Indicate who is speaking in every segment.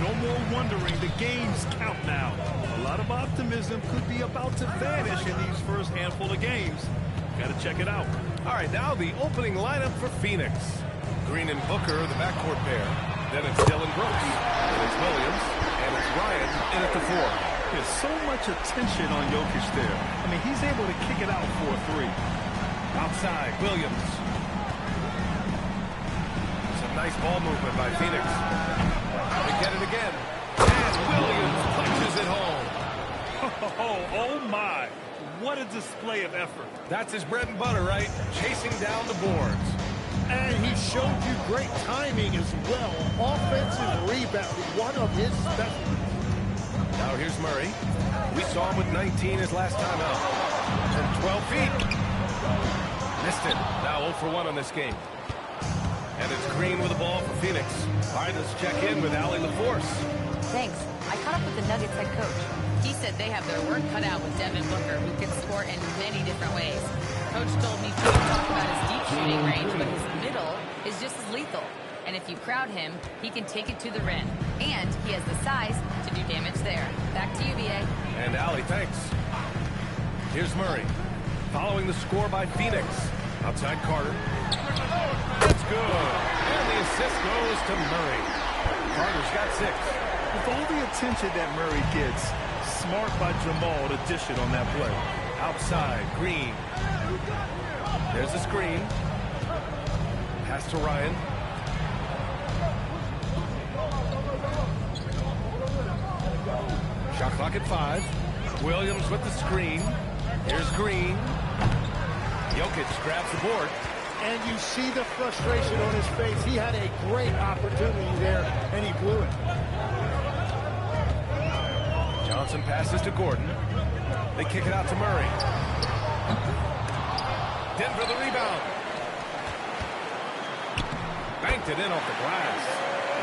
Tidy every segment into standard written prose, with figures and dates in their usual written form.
Speaker 1: No more wondering. The games count now. A lot of optimism could be about to vanish in these first handful of games. Got to check it out.
Speaker 2: All right, now the opening lineup for Phoenix. Green and Booker, the backcourt pair. Then it's Dylan Brooks. Then it's Williams. And it's Ryan in at the 4.
Speaker 1: There's so much attention on Jokic there. I mean, he's able to kick it out for a 3.
Speaker 2: Outside, Williams. Some nice ball movement by Phoenix. They get it again. And Williams punches it home.
Speaker 1: Oh my. What a display of effort.
Speaker 2: That's his bread and butter, right? Chasing down the boards.
Speaker 3: And he showed you great timing as well. Offensive rebounding, one of his specialties.
Speaker 2: Now here's Murray. We saw him with 19 his last time out. From 12 feet. Missed it. Now 0 for 1 on this game. And it's Green with the ball for Phoenix. All right, let's check in with Allie LaForce.
Speaker 4: Thanks. I caught up with the Nuggets head coach. He said they have their work cut out with Devin Booker, who can score in many different ways. Coach told me to talk about his deep shooting range, but his middle is just as lethal. And if you crowd him, he can take it to the rim. And he has the size to do damage there. Back to you, B.A.
Speaker 2: And Allie, thanks. Here's Murray. Following the score by Phoenix. Outside Carter. That's good. And the assist goes to Murray. Carter's got 6.
Speaker 1: With all the attention that Murray gets, smart by Jamal to dish it on that play.
Speaker 2: Outside, Green. There's the screen. Pass to Ryan. Shot clock at 5. Williams with the screen. Here's Green. Jokic grabs the board.
Speaker 3: And you see the frustration on his face. He had a great opportunity there, and he blew it.
Speaker 2: Johnson passes to Gordon. They kick it out to Murray. Denver the rebound. Banked it in off the glass.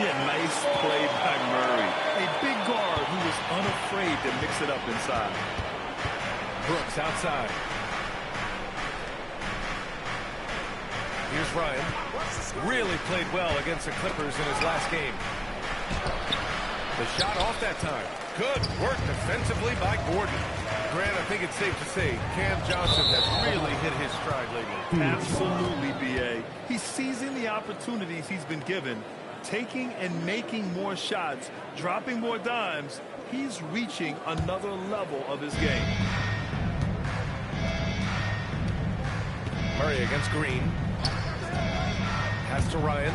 Speaker 1: Yeah, nice play by Murray. A big guard who was unafraid to mix it up inside.
Speaker 2: Brooks outside. Here's Ryan. Really played well against the Clippers in his last game. The shot off that time. Good work defensively by Gordon. Grant, I think it's safe to say Cam Johnson has really hit his stride lately.
Speaker 1: Absolutely, B.A. He's seizing the opportunities he's been given, taking and making more shots, dropping more dimes. He's reaching another level of his game.
Speaker 2: Murray against Green. Pass to Ryan.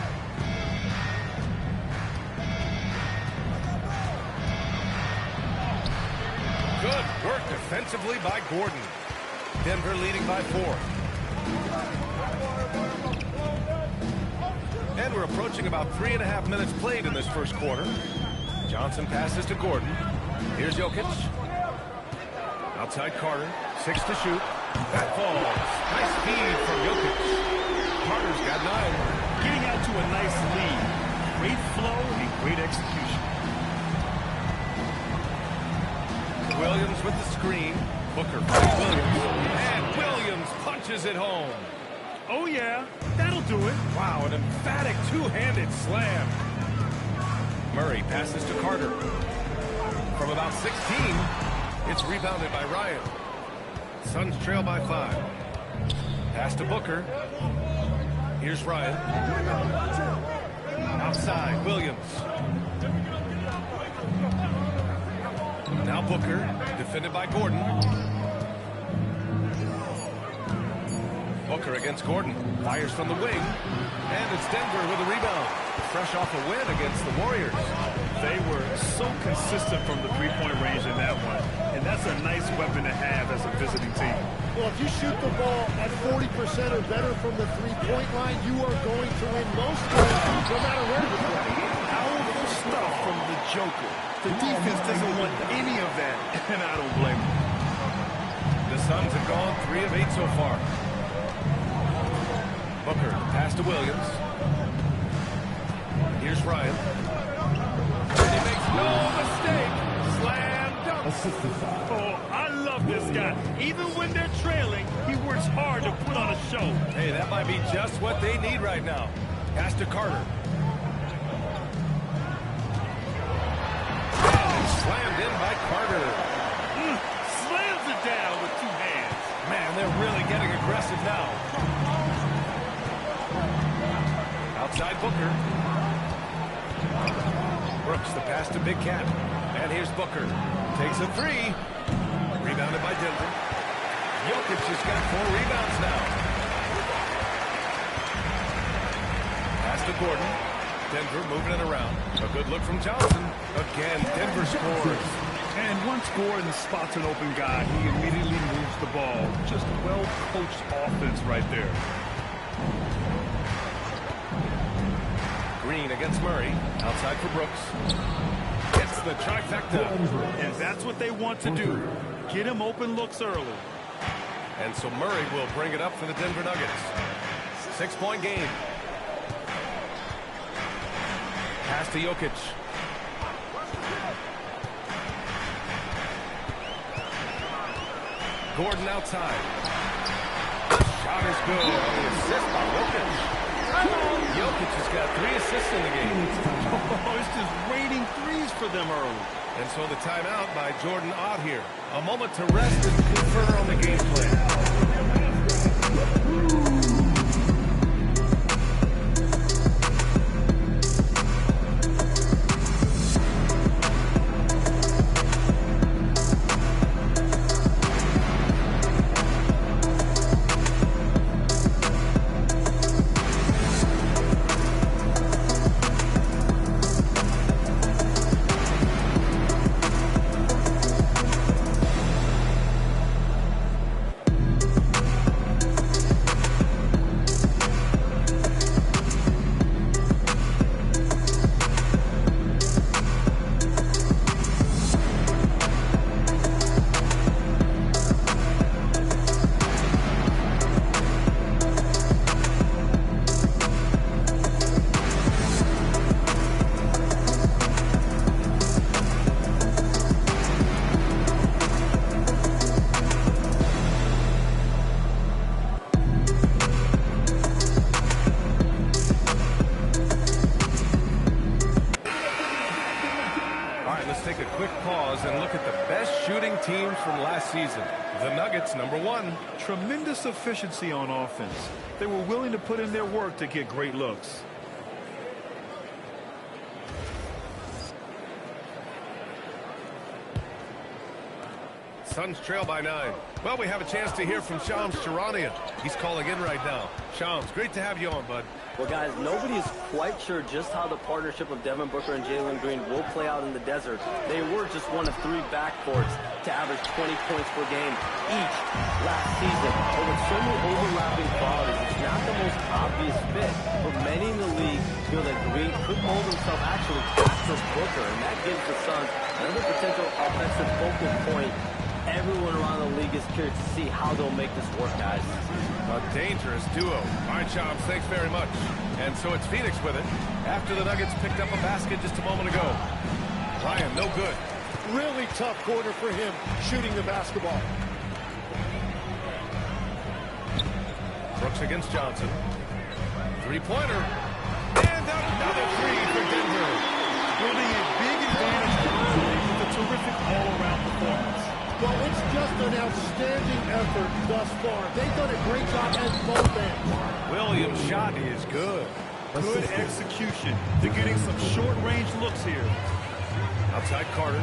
Speaker 2: Good work defensively by Gordon. Denver leading by 4. And we're approaching about 3.5 minutes played in this first quarter. Johnson passes to Gordon. Here's Jokic. Outside Carter. 6 to shoot. That falls. Nice feed from Jokic. Carter's got 9.
Speaker 1: Getting out to a nice lead. Great flow and great execution.
Speaker 2: Williams with the screen. Booker finds Williams. And Williams punches it home.
Speaker 1: Oh, yeah. That'll do it.
Speaker 2: Wow, an emphatic two-handed slam. Murray passes to Carter. From about 16, it's rebounded by Ryan. Suns trail by 5. Pass to Booker. Here's Ryan. Outside, Williams. Now Booker, defended by Gordon. Booker against Gordon. Fires from the wing. And it's Denver with a rebound. Fresh off a win against the Warriors.
Speaker 1: They were so consistent from the three-point range in that one. And that's a nice weapon to have as a visiting team.
Speaker 3: Well, if you shoot the ball at 40% or better from the three-point line, you are going to win most games, no matter where you play.
Speaker 1: Powerful stuff from the Joker. The defense doesn't want any of that, and I don't blame them.
Speaker 2: The Suns have gone 3 of 8 so far. Booker, pass to Williams. Here's Ryan. And he makes no mistake. Slam dunk.
Speaker 1: Oh, I love this guy. Even when they're trailing, he works hard to put on a show.
Speaker 2: Hey, that might be just what they need right now. Pass to Carter. getting aggressive now. Outside Booker. Brooks, the pass to Big Cat. And here's Booker. Takes a three. Rebounded by Denver. Jokic has got 4 rebounds now. Pass to Gordon. Denver moving it around. A good look from Johnson. Again, Denver scores.
Speaker 1: And once Gordon spots an open guy, he immediately moves the ball. Just well-coached offense right there.
Speaker 2: Green against Murray. Outside for Brooks. Gets the trifecta.
Speaker 1: And that's what they want to do. Get him open looks early.
Speaker 2: And so Murray will bring it up for the Denver Nuggets. 6-point game. Pass to Jokic. Gordon outside. Shot is good. The assist by Jokic. Jokic has got 3 assists in the game.
Speaker 1: Oh, it's just raining threes for them early.
Speaker 2: And so the timeout by Jordan Ott here. A moment to rest and confer on the game plan. Teams from last season. The Nuggets, number 1.
Speaker 1: Tremendous efficiency on offense. They were willing to put in their work to get great looks.
Speaker 2: Suns trail by 9. Well, we have a chance to hear from Shams Charania. He's calling in right now. Shams, great to have you on, bud.
Speaker 5: Well, guys, nobody is quite sure just how the partnership of Devin Booker and Jalen Green will play out in the desert. They were just one of 3 backcourts to average 20 points per game each last season. But with so many overlapping qualities, it's not the most obvious fit. But many in the league feel that Green could mold himself actually after Booker, and that gives the Suns another potential offensive focal point. Everyone around the league is curious to see how they'll make this work, guys.
Speaker 2: A dangerous duo. All right, Shams, thanks very much. And so it's Phoenix with it after the Nuggets picked up a basket just a moment ago. Ryan, no good.
Speaker 3: Really tough quarter for him shooting the basketball.
Speaker 2: Brooks against Johnson. 3-pointer. And another 3 for Denver.
Speaker 1: Building a big advantage early with a terrific all-around performance.
Speaker 3: Well, it's just an outstanding effort thus far. They've done a great job at both ends.
Speaker 2: Williams' shot is good.
Speaker 1: Good execution. They're getting some short-range looks here.
Speaker 2: Outside Carter.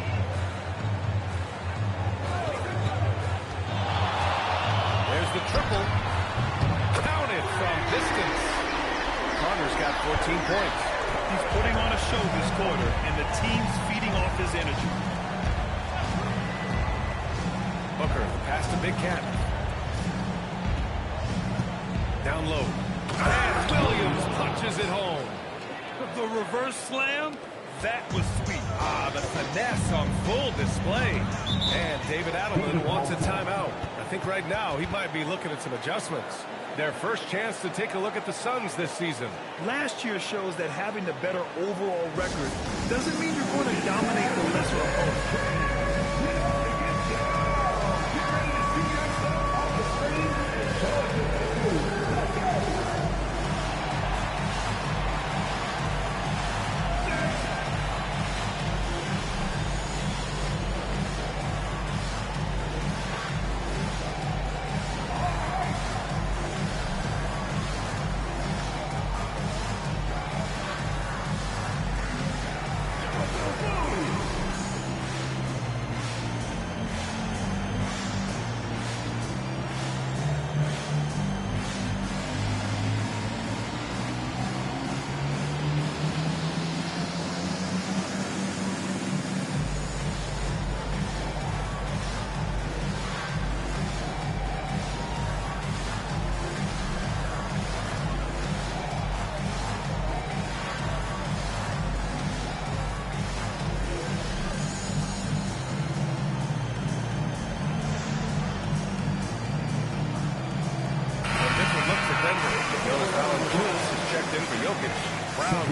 Speaker 2: There's the triple. Counted from distance. Carter's got 14 points.
Speaker 1: He's putting on a show this quarter, and the team's feeding off his energy.
Speaker 2: Booker, pass to Big Cat. Down low. And Williams punches it home.
Speaker 1: The reverse slam, that was sweet.
Speaker 2: The finesse on full display. And David Adelman wants a timeout. I think right now he might be looking at some adjustments. Their first chance to take a look at the Suns this season.
Speaker 1: Last year shows that having the better overall record doesn't mean you're going to dominate the lesser opponent.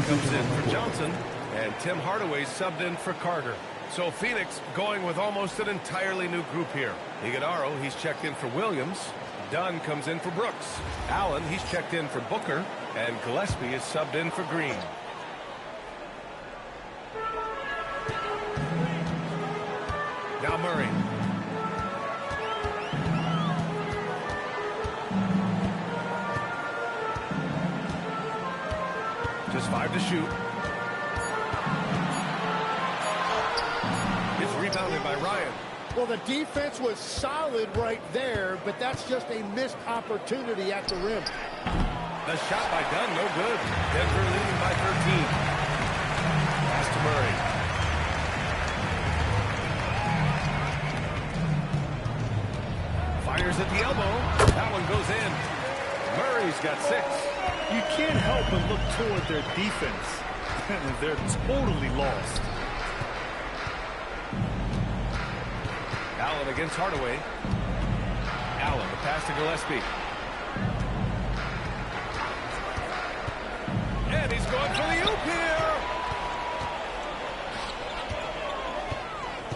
Speaker 2: comes in for Johnson, and Tim Hardaway subbed in for Carter. So Phoenix going with almost an entirely new group here. Iguodaro, he's checked in for Williams. Dunn comes in for Brooks. Allen, he's checked in for Booker. And Gillespie is subbed in for Green. Now Murray. Just 5 to shoot. It's rebounded by Ryan.
Speaker 3: Well, the defense was solid right there, but that's just a missed opportunity at the rim.
Speaker 2: The shot by Dunn, no good. Denver leading by 13. Pass to Murray. Fires at the elbow. That one goes in. Murray's got 6.
Speaker 1: You can't help but look toward their defense. They're totally lost.
Speaker 2: Allen against Hardaway. Allen, the pass to Gillespie. And he's going for the oop here.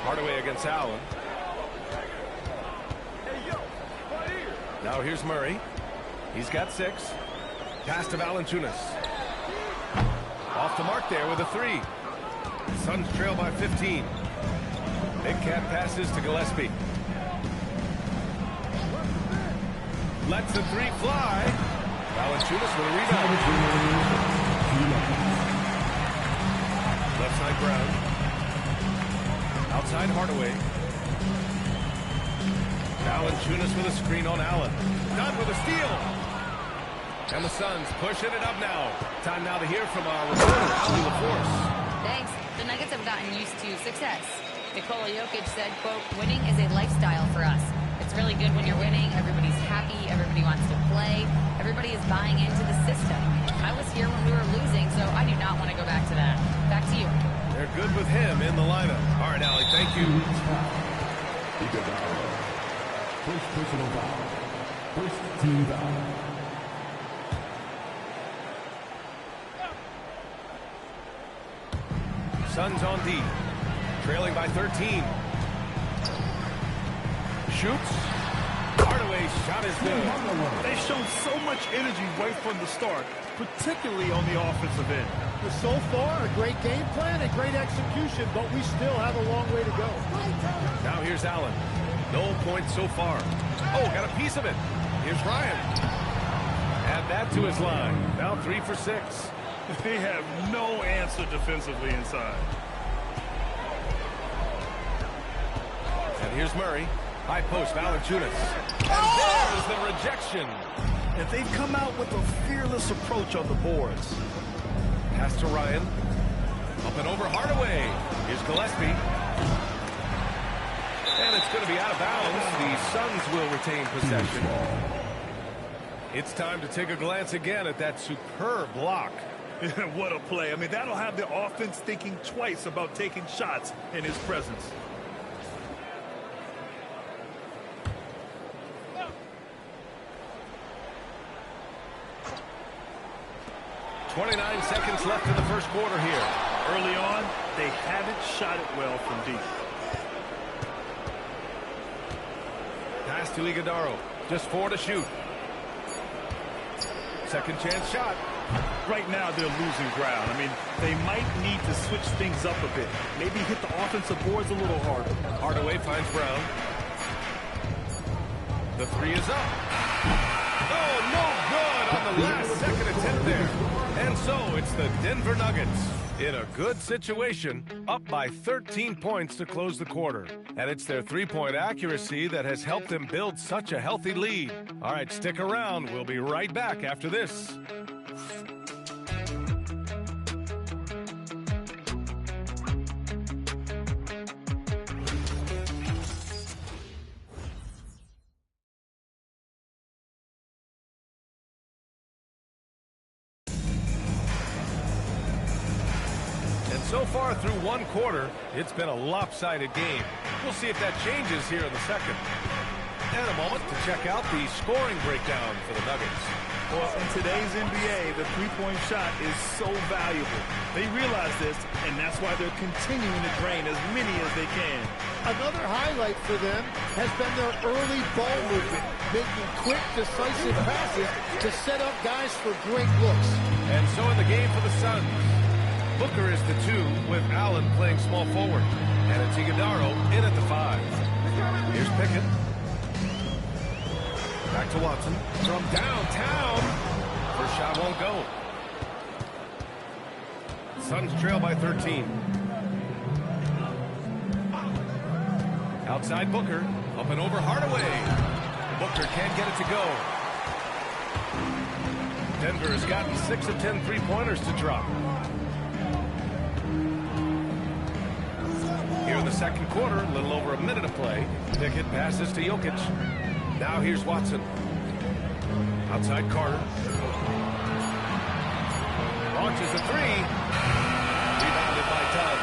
Speaker 2: Hardaway against Allen. Now here's Murray. He's got 6. Pass to Valanciunas. Off the mark there with a 3. Suns trail by 15. Big Cat passes to Gillespie. Lets the 3 fly. Valanciunas with a rebound. Left side Brown. Outside Hardaway. Valanciunas with a screen on Allen. Dunn with a steal. And the Suns pushing it up now. Time now to hear from our reporter, Ali LaForce.
Speaker 4: Thanks. The Nuggets have gotten used to success. Nikola Jokic said, quote, winning is a lifestyle for us. It's really good when you're winning. Everybody's happy. Everybody wants to play. Everybody is buying into the system. I was here when we were losing, so I do not want to go back to that. Back to you.
Speaker 2: They're good with him in the lineup. All right, Ali, thank you.
Speaker 6: First personal foul. First team foul.
Speaker 2: Suns on D. Trailing by 13. Shoots. Hardaway's shot is good.
Speaker 1: They've shown so much energy right from the start, particularly on the offensive end.
Speaker 3: So far, a great game plan and great execution, but we still have a long way to go.
Speaker 2: Now here's Allen. No points so far. Oh, got a piece of it. Here's Ryan. Add that to his line. Now 3 for 6.
Speaker 1: They have no answer defensively inside.
Speaker 2: And here's Murray. High post, Valanciunas. And there's the rejection.
Speaker 1: And they've come out with a fearless approach on the boards.
Speaker 2: Pass to Ryan. Up and over Hardaway. Here's Gillespie. And it's going to be out of bounds. The Suns will retain possession. It's time to take a glance again at that superb block.
Speaker 1: What a play. I mean, that'll have the offense thinking twice about taking shots in his presence.
Speaker 2: .29 seconds left in the first quarter here.
Speaker 1: Early on, they haven't shot it well from deep.
Speaker 2: Pass to Iguodaro. Just 4 to shoot. Second chance shot.
Speaker 1: Right now, they're losing ground. I mean, they might need to switch things up a bit. Maybe hit the offensive boards a little harder.
Speaker 2: Hardaway finds Brown. The 3 is up. Oh, no good on the last second attempt there. And so it's the Denver Nuggets in a good situation, up by 13 points to close the quarter. And it's their three-point accuracy that has helped them build such a healthy lead. All right, stick around. We'll be right back after this. So far through one quarter, it's been a lopsided game. We'll see if that changes here in the second. And a moment to check out the scoring breakdown for the Nuggets.
Speaker 1: Well, in today's NBA, the three-point shot is so valuable. They realize this, and that's why they're continuing to drain as many as they can.
Speaker 3: Another highlight for them has been their early ball movement, making quick, decisive passes to set up guys for great looks.
Speaker 2: And so in the game for the Suns, Booker is the 2 with Allen playing small forward. And it's Iguodala in at the 5. Here's Pickett. Back to Watson from downtown. First shot won't go. Suns trail by 13. Outside Booker. Up and over Hardaway. Booker can't get it to go. Denver has gotten 6 of 10 three-pointers to drop. Here in the second quarter, a little over a minute of play. Pickett passes to Jokic. Now here's Watson. Outside Carter. Launches a 3. Rebounded by Dunn.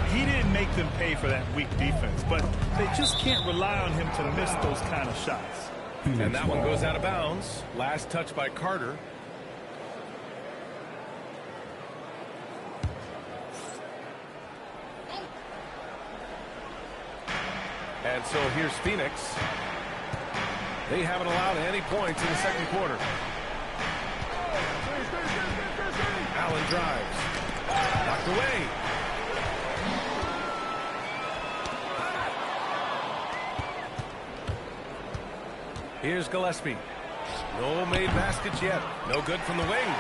Speaker 1: He didn't make them pay for that weak defense, but they just can't rely on him to miss those kind of shots.
Speaker 2: And that one goes out of bounds. Last touch by Carter. And so here's Phoenix. They haven't allowed any points in the second quarter. Allen drives. Knocked away. Here's Gillespie. No made baskets yet. No good from the wing.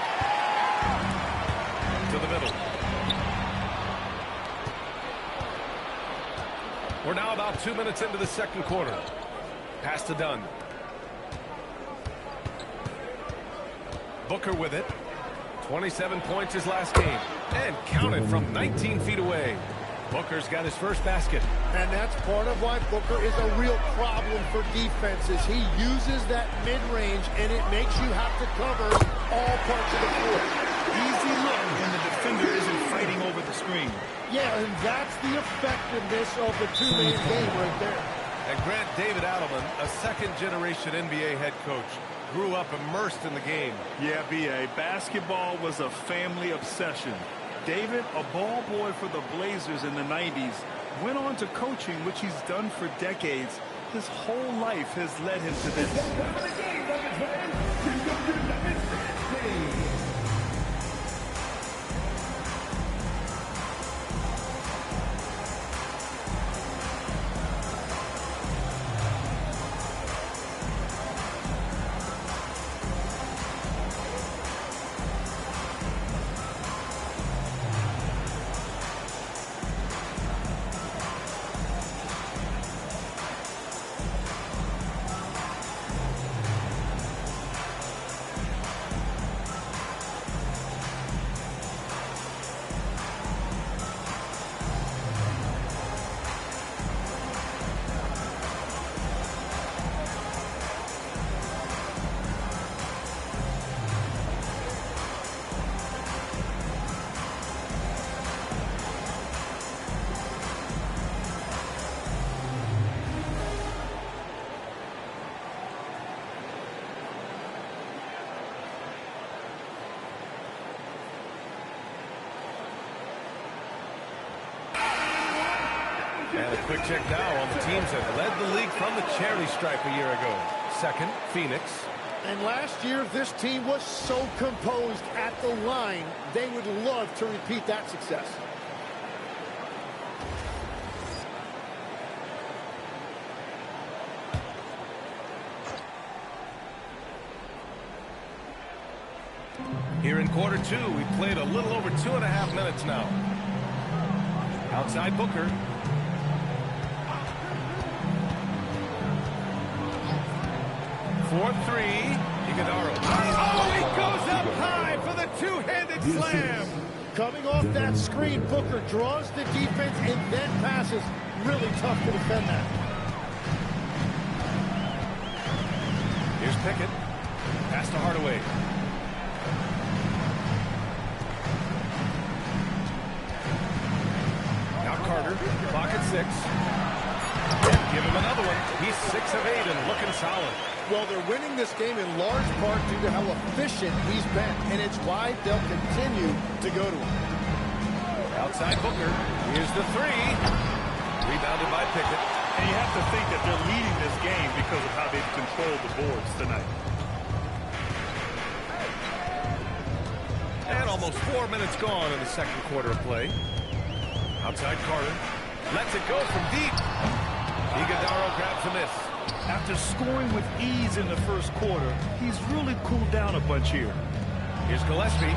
Speaker 2: To the middle. We're now about 2 minutes into the second quarter. Pass to Dunn. Booker with it. 27 points his last game. And counted from 19 feet away. Booker's got his first basket.
Speaker 3: And that's part of why Booker is a real problem for defenses. He uses that mid-range, and it makes you have to cover all parts of the court.
Speaker 1: Easy look when the defender isn't fighting over the screen.
Speaker 3: Yeah, and that's the effectiveness of the two-man game right there.
Speaker 2: And Grant, David Adelman, a second-generation NBA head coach, grew up immersed in the game.
Speaker 1: Yeah, B.A., basketball was a family obsession. David, a ball boy for the Blazers in the 90s, went on to coaching, which he's done for decades. His whole life has led him to this.
Speaker 2: And a quick check now on the teams that led the league from the charity stripe a year ago. Second, Phoenix.
Speaker 3: And last year, this team was so composed at the line, they would love to repeat that success.
Speaker 2: Here in quarter two, we've played a little over 2.5 minutes now. Outside Booker. For 3, Iguodala. Oh, he goes up high for the two-handed slam.
Speaker 3: Coming off that screen, Booker draws the defense and then passes. Really tough to defend that.
Speaker 2: Here's Pickett. Pass to Hardaway. Now Carter. Clock at 6. give him another one. He's 6 of 8 and looking solid.
Speaker 3: Well, they're winning this game in large part due to how efficient he's been, and it's why they'll continue to go to him.
Speaker 2: Outside Booker. Here's the three. Rebounded by Pickett.
Speaker 1: And you have to think that they're leading this game because of how they've controlled the boards tonight.
Speaker 2: And almost 4 minutes gone in the second quarter of play. Outside Carter. Lets it go from deep. Iguodala grabs a miss.
Speaker 1: After scoring with ease in the first quarter, he's really cooled down a bunch here.
Speaker 2: Here's Gillespie.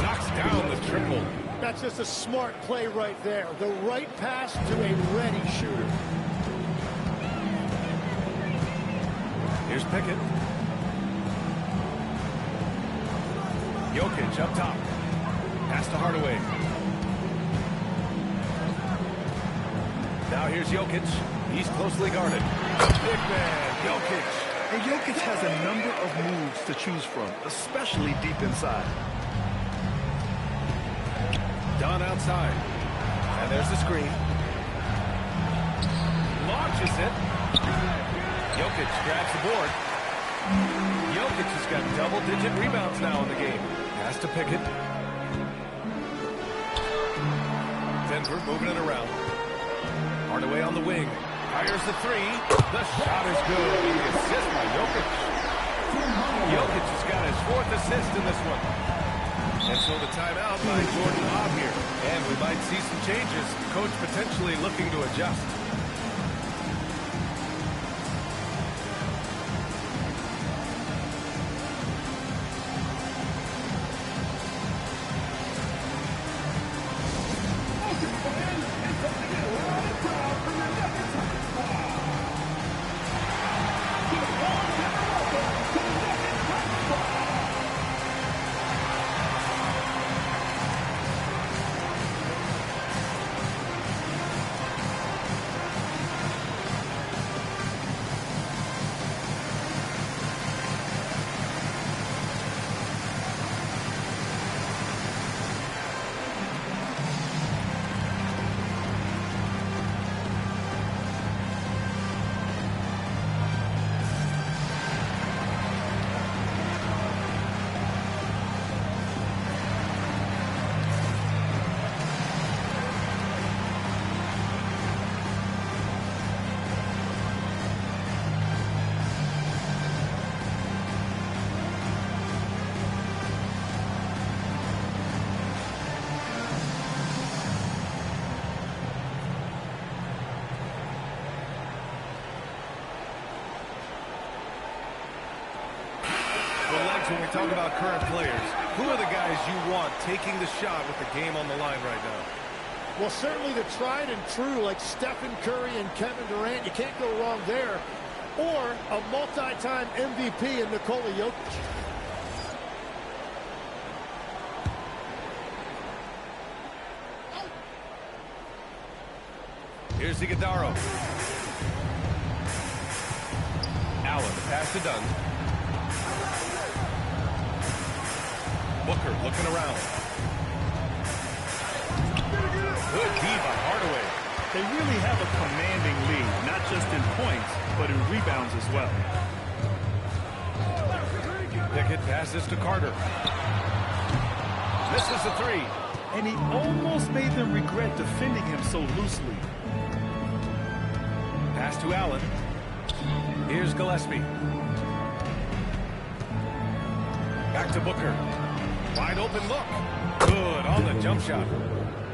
Speaker 2: Knocks down the triple.
Speaker 3: That's just a smart play right there. The right pass to a ready shooter.
Speaker 2: Here's Pickett. Jokic up top. Pass to Hardaway. Now here's Jokic. He's closely guarded. Big man, Jokic.
Speaker 1: And Jokic has a number of moves to choose from, especially deep inside.
Speaker 2: Dunn outside. And there's the screen. Launches it. Jokic grabs the board. Jokic has got double-digit rebounds now in the game. Pass to Pickett. Denver moving it around. Hardaway on the wing. Fires the three. The shot is good. The assist by Jokic. Jokic has got his 4th assist in this one. And so the timeout by Jordan Bob here. And we might see some changes. Coach potentially looking to adjust. When we talk about current players, who are the guys you want taking the shot with the game on the line right now?
Speaker 3: Well, certainly the tried and true like Stephen Curry and Kevin Durant. You can't go wrong there. Or a multi-time MVP in Nikola Jokic.
Speaker 2: Here's Iguodala. Allen, the pass to Dunn. Booker looking around. Good D by Hardaway.
Speaker 1: They really have a commanding lead, not just in points, but in rebounds as well.
Speaker 2: Pickett passes to Carter. Misses the three.
Speaker 1: And he almost made them regret defending him so loosely.
Speaker 2: Pass to Allen. Here's Gillespie. Back to Booker. Wide open look. Good on the jump shot.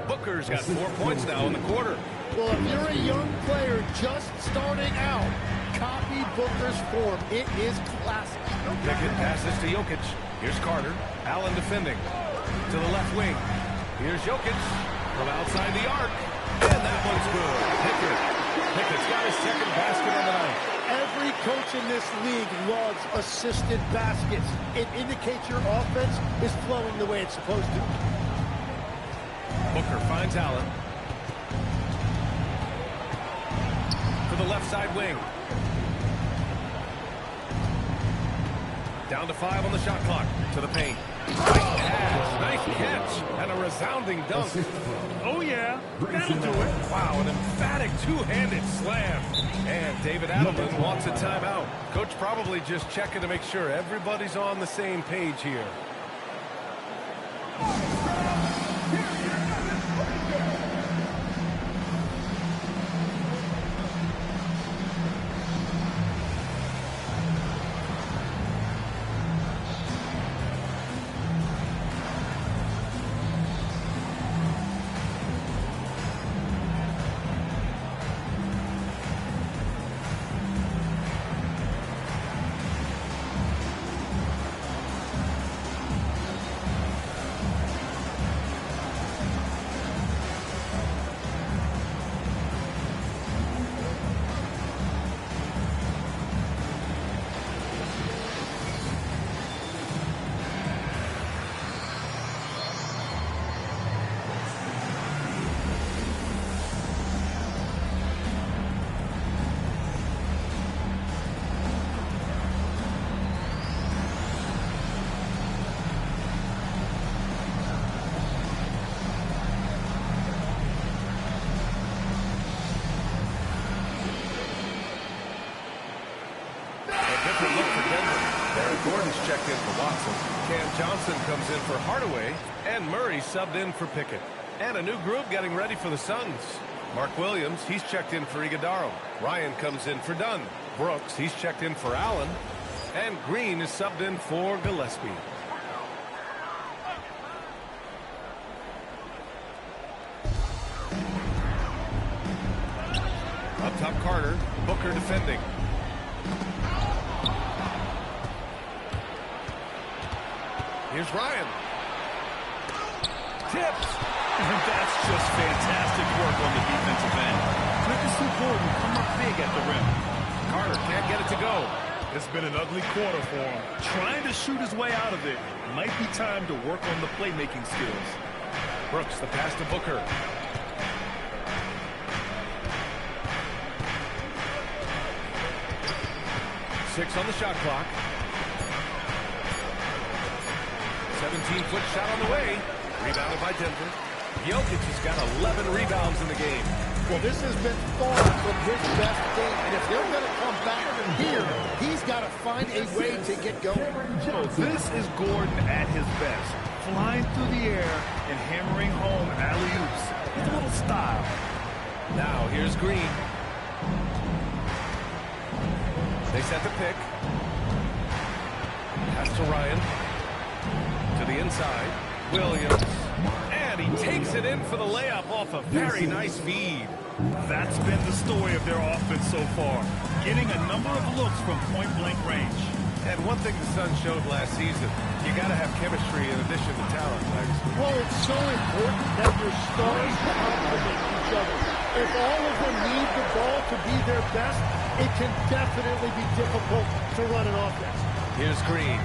Speaker 2: Booker's got 4 points now in the quarter.
Speaker 3: Well, if you're a young player just starting out, copy Booker's form. It is classic.
Speaker 2: Pickett passes to Jokic. Here's Carter. Allen defending. To the left wing. Here's Jokic from outside the arc. And that one's good. Pickett's got his second basket on the night.
Speaker 3: Every coach in this league loves assisted baskets. It indicates your offense is flowing the way it's supposed to.
Speaker 2: Booker finds Allen. To the left side wing. Down to 5 on the shot clock. To the paint. Nice pass, nice catch, and a resounding dunk.
Speaker 1: Oh, yeah, that'll do it.
Speaker 2: Wow, an emphatic two-handed slam. And David Adelman wants a timeout. Coach probably just checking to make sure everybody's on the same page here. Gordon's checked in for Watson. Cam Johnson comes in for Hardaway. And Murray subbed in for Pickett. And a new group getting ready for the Suns. Mark Williams, he's checked in for Iguodala. Ryan comes in for Dunn. Brooks, he's checked in for Allen. And Green is subbed in for Gillespie. Up top, Carter. Booker defending. Here's Ryan. Tips.
Speaker 1: And that's just fantastic work on the defensive end. Good to see Gordon come up big at the rim.
Speaker 2: Carter can't get it to go.
Speaker 1: It's been an ugly quarter for him. Trying to shoot his way out of it. Might be time to work on the playmaking skills.
Speaker 2: Brooks, the pass to Booker. Six on the shot clock. 17-foot shot on the way. Rebounded by Denver. Jokic has got 11 rebounds in the game.
Speaker 3: Well, this has been far from his best game, and if they're going to come back from here, he's got to find a way to get going.
Speaker 1: So this is Gordon at his best, flying through the air and hammering home alley-oops with a little style.
Speaker 2: Now here's Green. They set the pick. Pass to Ryan. To the inside. Williams. And he takes it in for the layup off a very nice feed.
Speaker 1: That's been the story of their offense so far, getting a number of looks from point-blank range.
Speaker 2: And one thing the Suns showed last season, you got to have chemistry in addition to talent.
Speaker 3: Well, it's so important that your stars complement each other. If all of them need the ball to be their best, it can definitely be difficult to run an offense.
Speaker 2: Here's Green,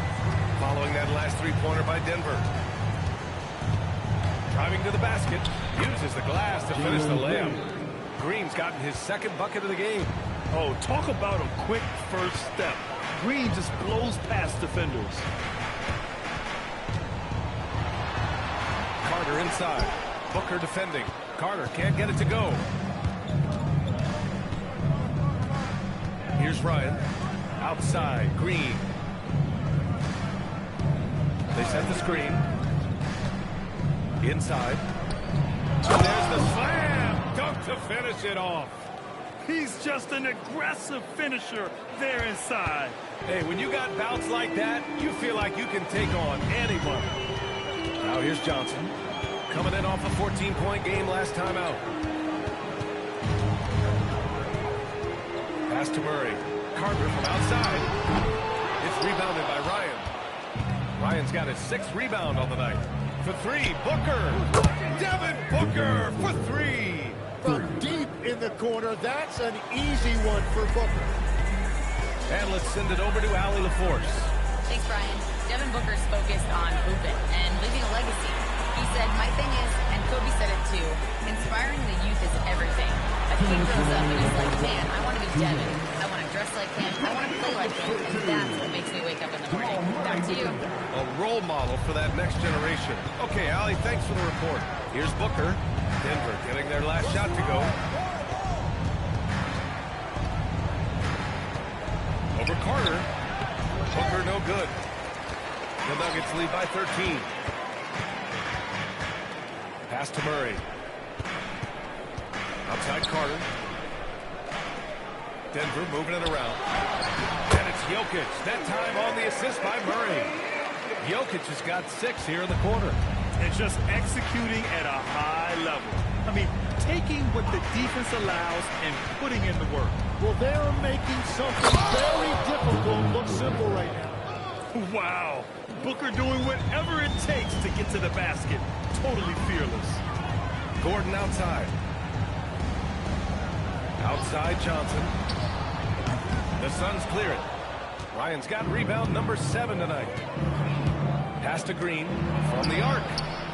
Speaker 2: following that last three-pointer by Denver. Driving to the basket, uses the glass to finish the layup. Green's gotten his second bucket of the game.
Speaker 1: Oh, talk about a quick first step. Green just blows past defenders.
Speaker 2: Carter inside. Booker defending. Carter can't get it to go. Here's Ryan. Outside, Green. They set the screen. Inside. And there's the slam. Dunk to finish it off.
Speaker 1: He's just an aggressive finisher there inside.
Speaker 2: Hey, when you got bouts like that, you feel like you can take on anybody. Now here's Johnson. Coming in off a 14-point game last time out. Pass to Murray. Carter from outside. It's rebounded by Ryan. Ryan's got his 6th rebound on the night. For three, Booker. Devin Booker for three.
Speaker 3: From deep in the corner, that's an easy one for Booker.
Speaker 2: And let's send it over to Allie LaForce.
Speaker 4: Thanks, Brian. Devin Booker's focused on hooping and leaving a legacy. He said, my thing is, and Kobe said it too, inspiring the youth is everything. A kid grows up and is like, man, I want to be Devin. I want to dress like him. I want to play like him. And that's what makes me wake up in the reporting. Back to you.
Speaker 2: A role model for that next generation. Okay, Allie, thanks for the report. Here's Booker. Denver getting their last shot to go. Over Carter. Booker no good. The Nuggets lead by 13. Pass to Murray. Outside Carter. Denver moving it around. And it's Jokic. That time on the assist by Murray. Jokic has got 6 here in the quarter.
Speaker 1: And just executing at a high level. I mean, taking what the defense allows and putting in the work.
Speaker 3: Well, they're making something very difficult look simple right now.
Speaker 1: Wow. Booker doing whatever it takes to get to the basket. Totally fearless.
Speaker 2: Gordon outside. Outside Johnson. The Suns clear it. Ryan's got rebound number 7 tonight. Pass to Green from the arc.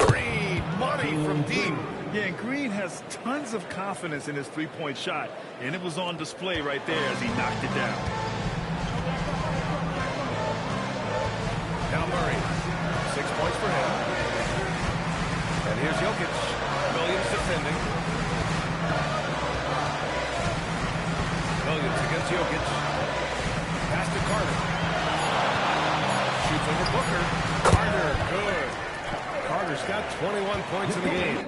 Speaker 2: Green, money from deep.
Speaker 1: Yeah, and Green has tons of confidence in his three-point shot, and it was on display right there as he knocked it down.
Speaker 2: Now Murray, 6 points for him. And here's Jokic. Williams defending. Williams against Jokic. Pass to Carter. Shoots over Booker. Carter, good. Carter's got 21 points in the game.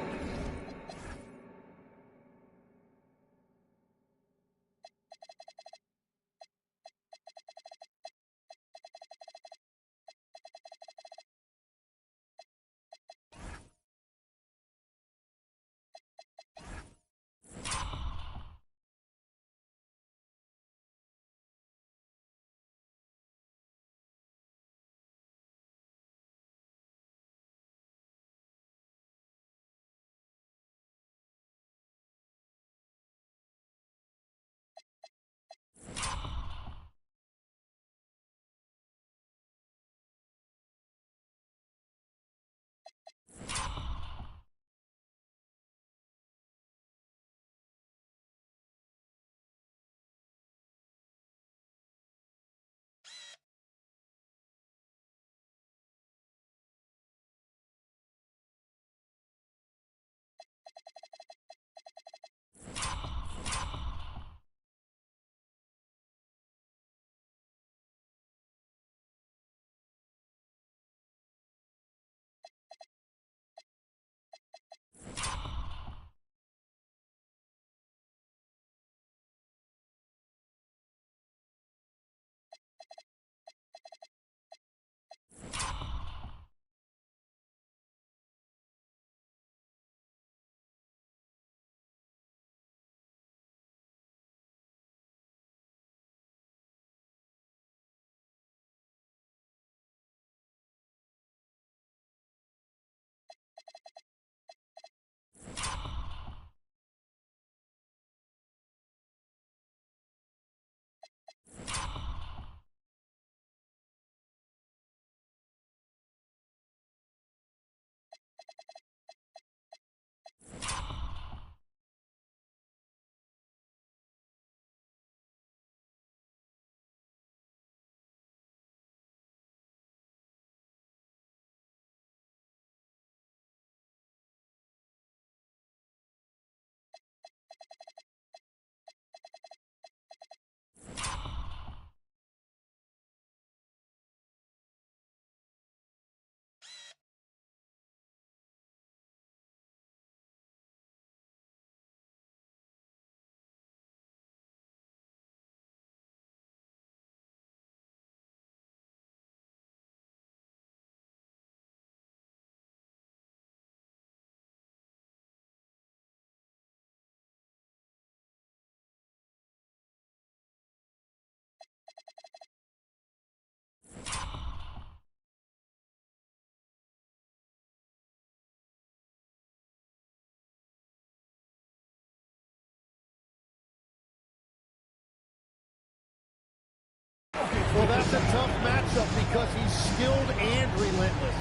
Speaker 3: Well, that's a tough matchup because he's skilled and relentless.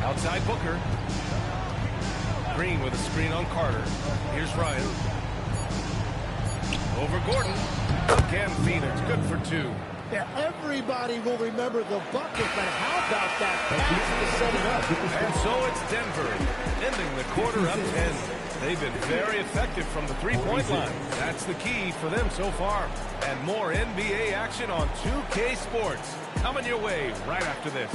Speaker 2: Outside Booker. Green with a screen on Carter. Here's Ryan. Over Gordon. Again, Phoenix. Good for 2.
Speaker 3: Yeah, everybody will remember the bucket, but how about that pass to set it up?
Speaker 2: And so it's Denver, ending the quarter up 10. They've been very effective from the three-point line. That's the key for them so far. And more NBA action on 2K Sports. Coming your way right after this.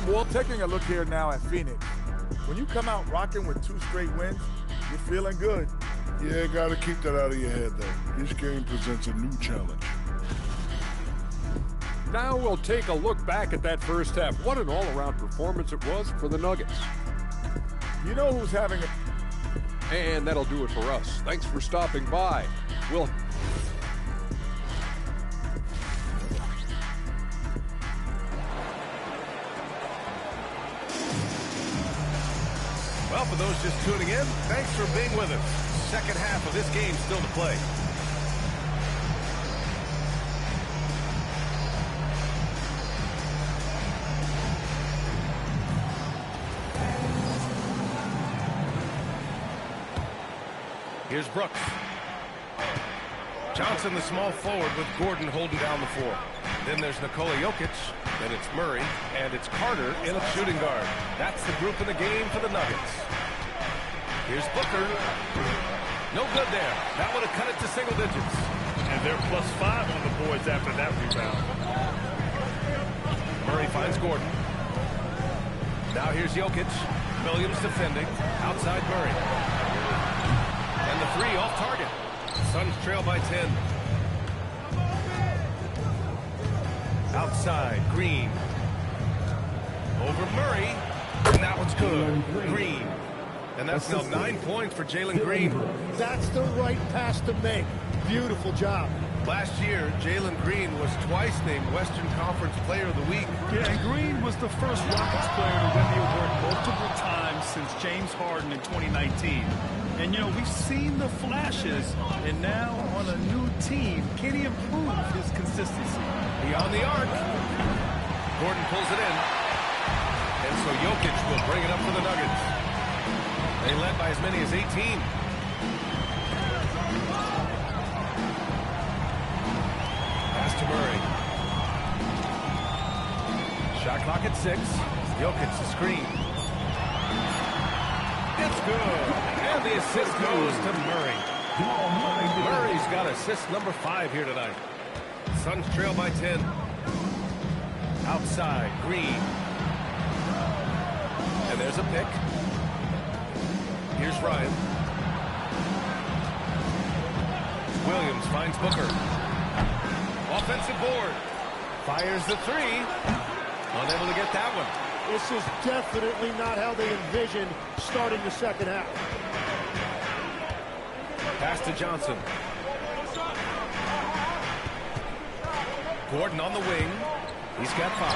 Speaker 7: Well, taking a look here now at Phoenix. When you come out rocking with 2 straight wins, you're feeling good.
Speaker 8: Yeah, got to keep that out of your head, though. Each game presents a new challenge.
Speaker 9: Now we'll take a look back at that first half. What an all-around performance it was for the Nuggets.
Speaker 7: You know who's having a...
Speaker 9: And that'll do it for us. Thanks for stopping by. We'll...
Speaker 2: Well, for those just tuning in, thanks for being with us. Second half of this game still to play. Here's Brooks. Johnson, the small forward, with Gordon holding down the floor. Then there's Nikola Jokic. Then it's Murray. And it's Carter in a shooting guard. That's the group in the game for the Nuggets. Here's Booker. No good there. That would have cut it to single digits.
Speaker 1: And they're +5 on the boards after that rebound.
Speaker 2: Murray finds Gordon. Now here's Jokic. Williams defending. Outside Murray. And the 3 off target. Suns trail by 10. Outside, Green. Over Murray. And that one's good. Green. And that's now 9 points for Jalen Green.
Speaker 3: That's the right pass to make. Beautiful job.
Speaker 2: Last year, Jalen Green was twice named Western Conference Player of the Week.
Speaker 1: Yeah, and Green was the first Rockets player to win the award multiple times since James Harden in 2019. And, you know, we've seen the flashes, and now on a new team, can he improve his consistency?
Speaker 2: Beyond the arc. Gordon pulls it in. And so Jokic will bring it up for the Nuggets. They led by as many as 18. Pass to Murray. Shot clock at 6. Jokic the screen. It's good. And the assist goes to Murray. Murray's got assist number 5 here tonight. Suns trail by 10. Outside, Green. And there's a pick. Here's Ryan. Williams finds Booker. Offensive board. Fires the 3. Unable to get that one.
Speaker 3: This is definitely not how they envisioned starting the second half.
Speaker 2: Pass to Johnson. Gordon on the wing. He's got 5.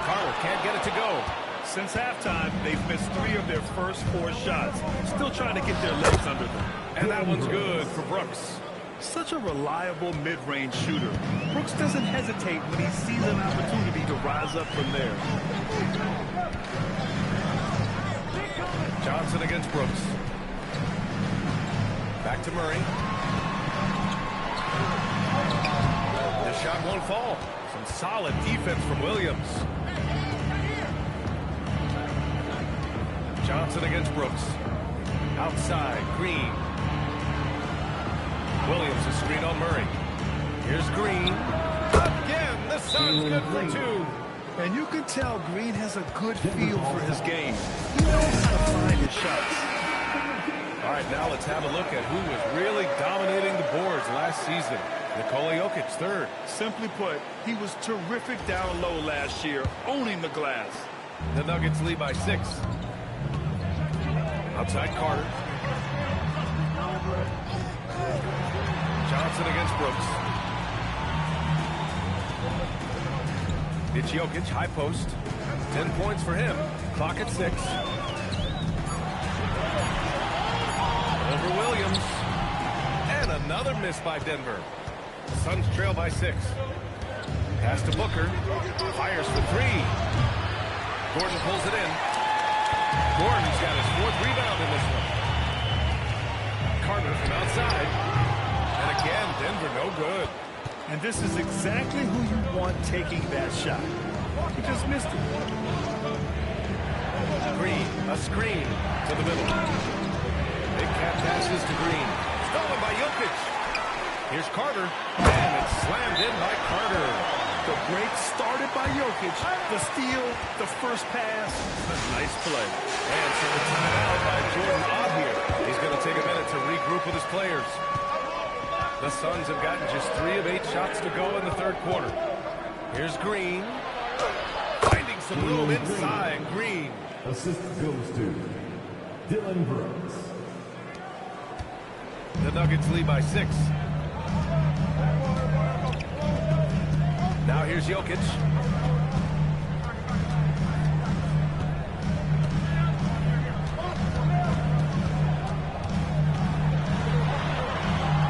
Speaker 2: Carter can't get it to go.
Speaker 1: Since halftime, they've missed 3 of their first 4 shots. Still trying to get their legs under them.
Speaker 2: And that one's good for Brooks.
Speaker 1: Such a reliable mid-range shooter. Brooks doesn't hesitate when he sees an opportunity to rise up from there.
Speaker 2: Johnson against Brooks. Back to Murray. The shot won't fall. Some solid defense from Williams. Johnson against Brooks. Outside, Green. Williams a screen on Murray. Here's Green. Again, the Suns good for 2.
Speaker 1: And you can tell Green has a good feel for his game. He knows how to find his shots.
Speaker 2: All right, now let's have a look at who was really dominating the boards last season. Nikola Jokic, 3rd.
Speaker 1: Simply put, he was terrific down low last year, owning the glass.
Speaker 2: The Nuggets lead by 6. Outside Carter. Johnson against Brooks. It's Jokic, high post. 10 points for him. Clock at 6. Over Williams. And another miss by Denver. The Suns trail by 6. Pass to Booker. Fires for 3. Gordon pulls it in. Gordon's got his 4th rebound in this one. Carter from outside. And again, Denver no good.
Speaker 1: And this is exactly who you want taking that shot. He just missed it.
Speaker 2: Green, a screen to the middle. Big cat passes to Green. Stolen by Jokic. Here's Carter. And it's slammed in by Carter.
Speaker 1: The break started by Jokic. The steal, the first pass. A nice play.
Speaker 2: And so the timeout by Jordan Ott here. He's going to take a minute to regroup with his players. The Suns have gotten just 3 of 8 shots to go in the 3rd quarter. Here's Green. Finding some room inside. Green.
Speaker 6: Assist goes to Dylan Brooks.
Speaker 2: The Nuggets lead by 6. Now here's Jokic.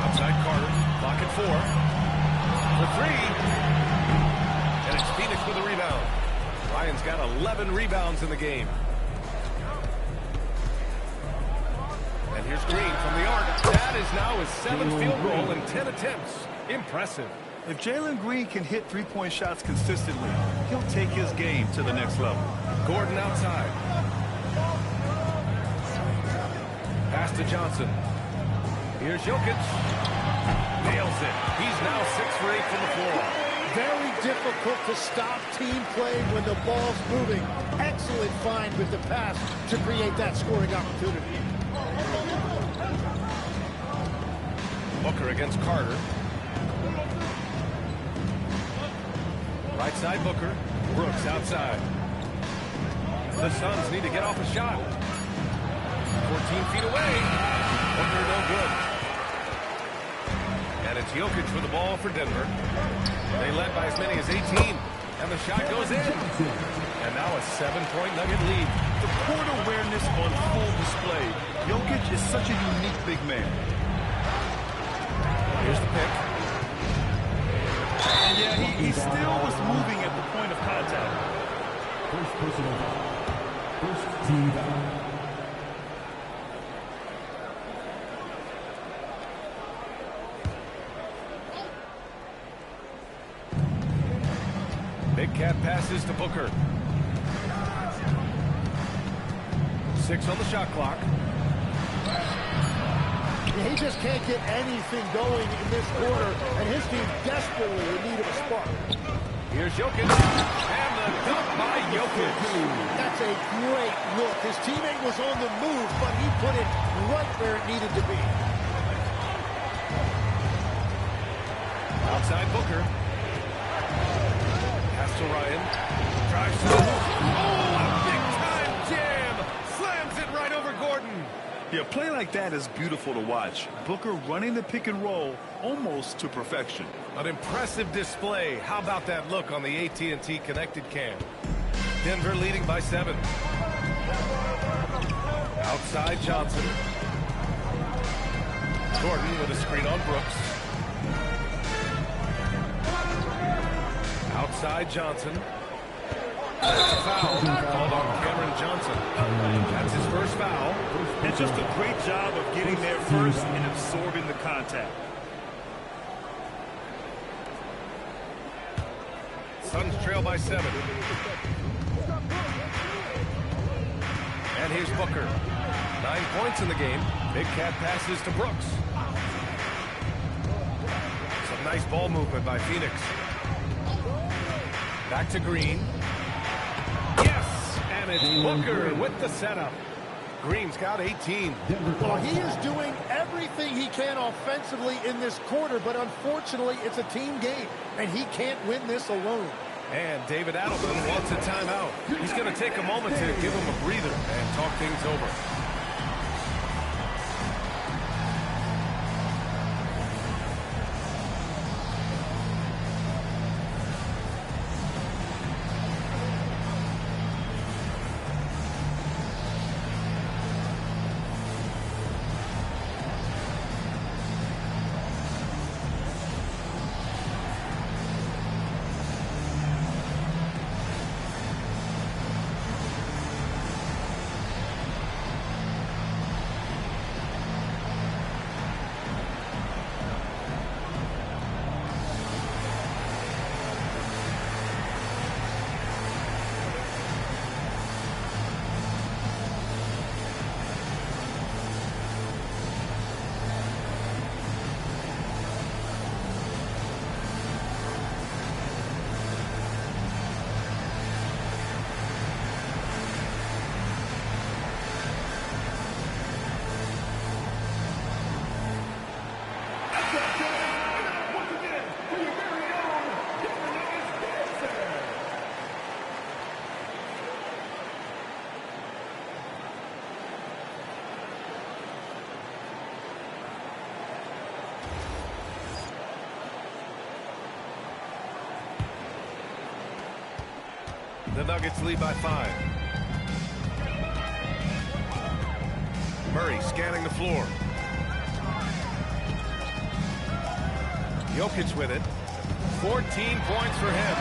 Speaker 2: Outside Carter. Clock at 4. For 3. And it's Phoenix with a rebound. Ryan's got 11 rebounds in the game. And here's Green from the arc. That is now his 7th field goal in 10 attempts. Impressive.
Speaker 1: If Jalen Green can hit three-point shots consistently, he'll take his game to the next level.
Speaker 2: Gordon outside. Pass to Johnson. Here's Jokic. Nails it. He's now 6 for 8 from the floor.
Speaker 3: Very difficult to stop team play when the ball's moving. Excellent find with the pass to create that scoring opportunity.
Speaker 2: Booker against Carter. Right side Booker. Brooks outside. The Suns need to get off a shot. 14 feet away. Booker no good. And it's Jokic with the ball for Denver. They led by as many as 18. And the shot goes in. And now a 7-point Nugget lead.
Speaker 1: The court awareness on full display. Jokic is such a unique big man.
Speaker 2: Here's the pick.
Speaker 1: And yeah, he still was moving at the point of contact.
Speaker 6: First personal foul. First team foul.
Speaker 2: Big cat passes to Booker. 6 on the shot clock.
Speaker 3: He just can't get anything going in this quarter, and his team desperately in need of a spark.
Speaker 2: Here's Jokic, and the dunk by Jokic.
Speaker 3: That's a great look. His teammate was on the move, but he put it right where it needed to be.
Speaker 2: Outside Booker. Pass to Ryan. Drives to the hoop. Oh, a big-time jam! Slams it right over Gordon.
Speaker 1: Yeah, a play like that is beautiful to watch. Booker running the pick and roll almost to perfection.
Speaker 2: An impressive display. How about that look on the AT&T connected cam? Denver leading by 7. Outside Johnson. Gordon with a screen on Brooks. Outside Johnson. Foul called on Cameron Johnson. That's his first foul.
Speaker 1: And just a great job of getting there first and absorbing the contact.
Speaker 2: Suns trail by 7. And here's Booker. 9 points in the game. Big cat passes to Brooks. Some nice ball movement by Phoenix. Back to Green. Yes! And it's Booker with the setup. Green's got 18.
Speaker 3: Well, he is doing everything he can offensively in this quarter, but unfortunately, it's a team game, and he can't win this alone.
Speaker 2: And David Adelman wants a timeout. He's going to take a moment to give him a breather and talk things over. The Nuggets lead by 5. Murray scanning the floor. Jokic with it. 14 points for him.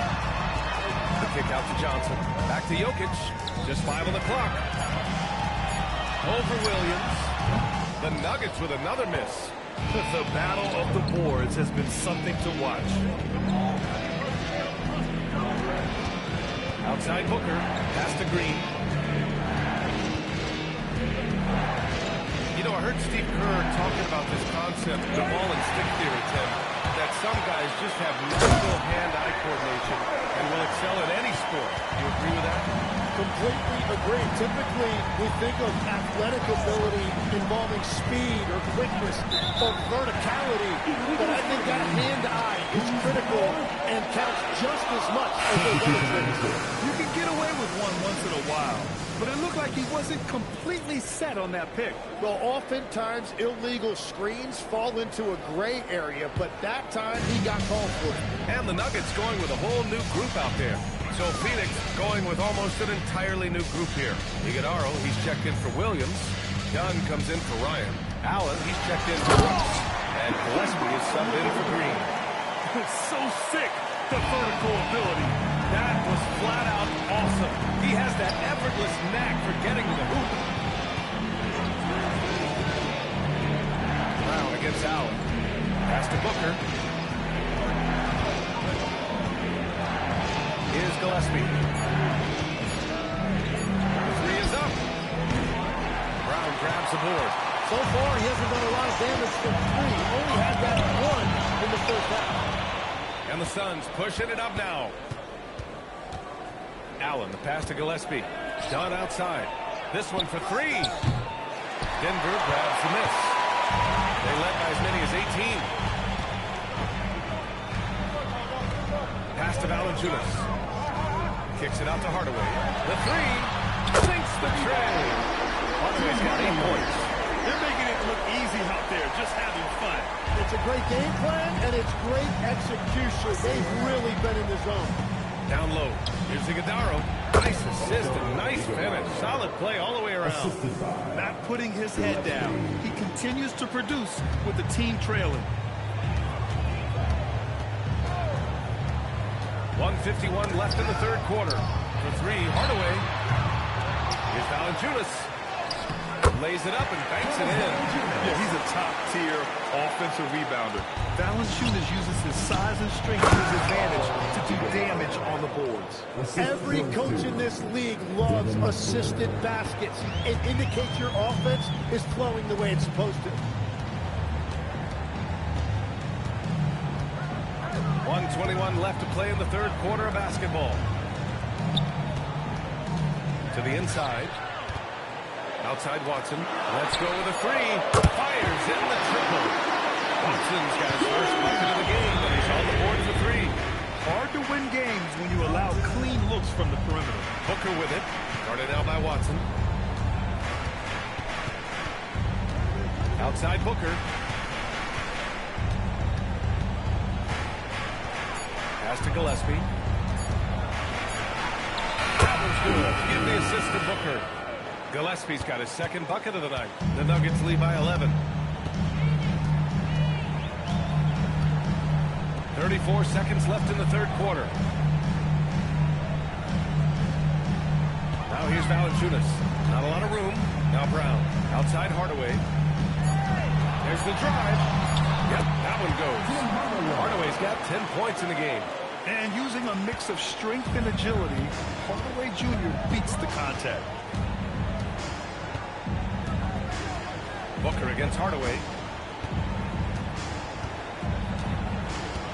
Speaker 2: The kick out to Johnson. Back to Jokic. Just 5 on the clock. Over Williams. The Nuggets with another miss.
Speaker 1: The battle of the boards has been something to watch.
Speaker 2: Outside Booker. Pass to Green. You know, I heard Steve Kerr talking about this concept, the ball and stick theory, Tim, that some guys just have natural hand-eye coordination and will excel in any sport. Do you agree with that?
Speaker 3: Completely agree. Typically, we think of athletic ability involving speed or quickness or verticality, but I think that hand-eye is critical and counts just as much as those other things.
Speaker 1: You can get away with one once in a while, but it looked like he wasn't completely set on that pick.
Speaker 3: Well, oftentimes illegal screens fall into a gray area, but that time he got called for it.
Speaker 2: And the Nuggets going with a whole new group out there. So Phoenix going with almost an entirely new group here. Iguodaro, he's checked in for Williams. Dunn comes in for Ryan. Allen, he's checked in for Brooks. And Gillespie is subbed in for Green.
Speaker 1: It's so sick, the vertical ability.
Speaker 2: That was flat out awesome. He has that effortless knack for getting to the hoop. Brown against Allen. Pass to Booker. Here's Gillespie. The 3 is up. Brown grabs the board.
Speaker 3: So far, he hasn't done a lot of damage from 3. Only had that 1 in the first half.
Speaker 2: And the Suns pushing it up now. Allen, the pass to Gillespie. Dunn outside. This one for 3. Denver grabs the miss. They led by as many as 18. Pass to Valanciunas. Kicks it out to Hardaway. The 3 sinks the tray. Hardaway's got 8 points.
Speaker 1: They're making it look easy out there, just having fun.
Speaker 3: It's a great game plan, and it's great execution. They've really been in the zone.
Speaker 2: Down low. Here's Iguodaro. Nice assist and nice finish. Solid play all the way around.
Speaker 1: Not putting his head down. He continues to produce with the team trailing.
Speaker 2: 1:51 left in the third quarter. For 3, Hardaway. Here's Valanciunas. Lays it up and banks it in.
Speaker 1: Yeah, he's a top-tier offensive rebounder. Valanciunas uses his size and strength to his advantage to do damage on the boards.
Speaker 3: Every coach in this league loves assisted baskets. It indicates your offense is flowing the way it's supposed to.
Speaker 2: 1:21 left to play in the third quarter of basketball. To the inside. Outside Watson. Let's go with a 3. Fires in the triple. Watson's got his first bucket of the game, and he's on the board for 3.
Speaker 1: Hard to win games when you allow clean looks from the perimeter.
Speaker 2: Booker with it. Guarded out by Watson. Outside Booker. Pass to Gillespie. That one's good. Give the assist to Booker. Gillespie's got his second bucket of the night. The Nuggets lead by 11. 34 seconds left in the third quarter. Now here's Valanciunas. Not a lot of room. Now Brown. Outside Hardaway. There's the drive. Yep, that one goes. Hardaway's got 10 points in the game.
Speaker 1: And using a mix of strength and agility, Hardaway Jr. beats the contact.
Speaker 2: Booker against Hardaway.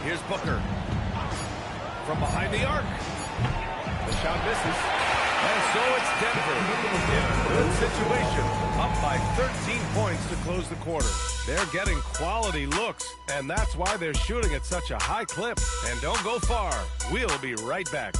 Speaker 2: Here's Booker. From behind the arc. The shot misses. And so it's Denver. In a good situation. Up by 13 points to close the quarter. They're getting quality looks, and that's why they're shooting at such a high clip. And don't go far. We'll be right back.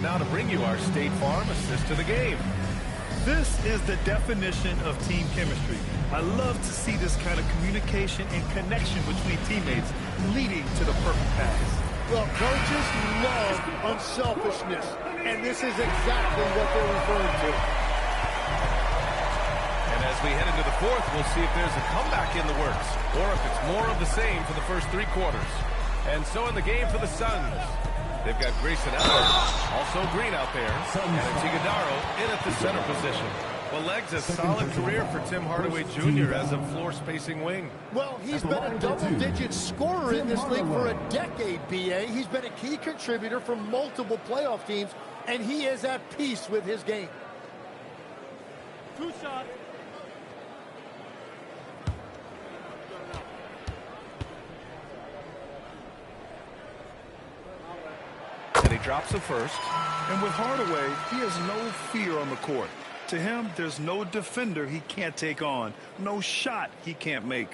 Speaker 2: now to bring you our State Farm assist to the game.
Speaker 1: This is the definition of team chemistry. I love to see this kind of communication and connection between teammates leading to the perfect pass.
Speaker 3: Well, coaches love unselfishness, and this is exactly what they're referring to.
Speaker 2: And as we head into the fourth, we'll see if there's a comeback in the works, or if it's more of the same for the first 3 quarters. And so in the game for the Suns, they've got Grayson Allen, also Green out there, and Atigadaro in at the center position. Well, Legs, a solid career for Tim Hardaway Jr. as a floor-spacing wing.
Speaker 3: Well, he's been a double-digit scorer in this league for a decade, B.A. He's been a key contributor for multiple playoff teams, and he is at peace with his game.
Speaker 10: 2 shots.
Speaker 2: And he drops the first.
Speaker 1: And with Hardaway, he has no fear on the court. To him, there's no defender he can't take on, no shot he can't make.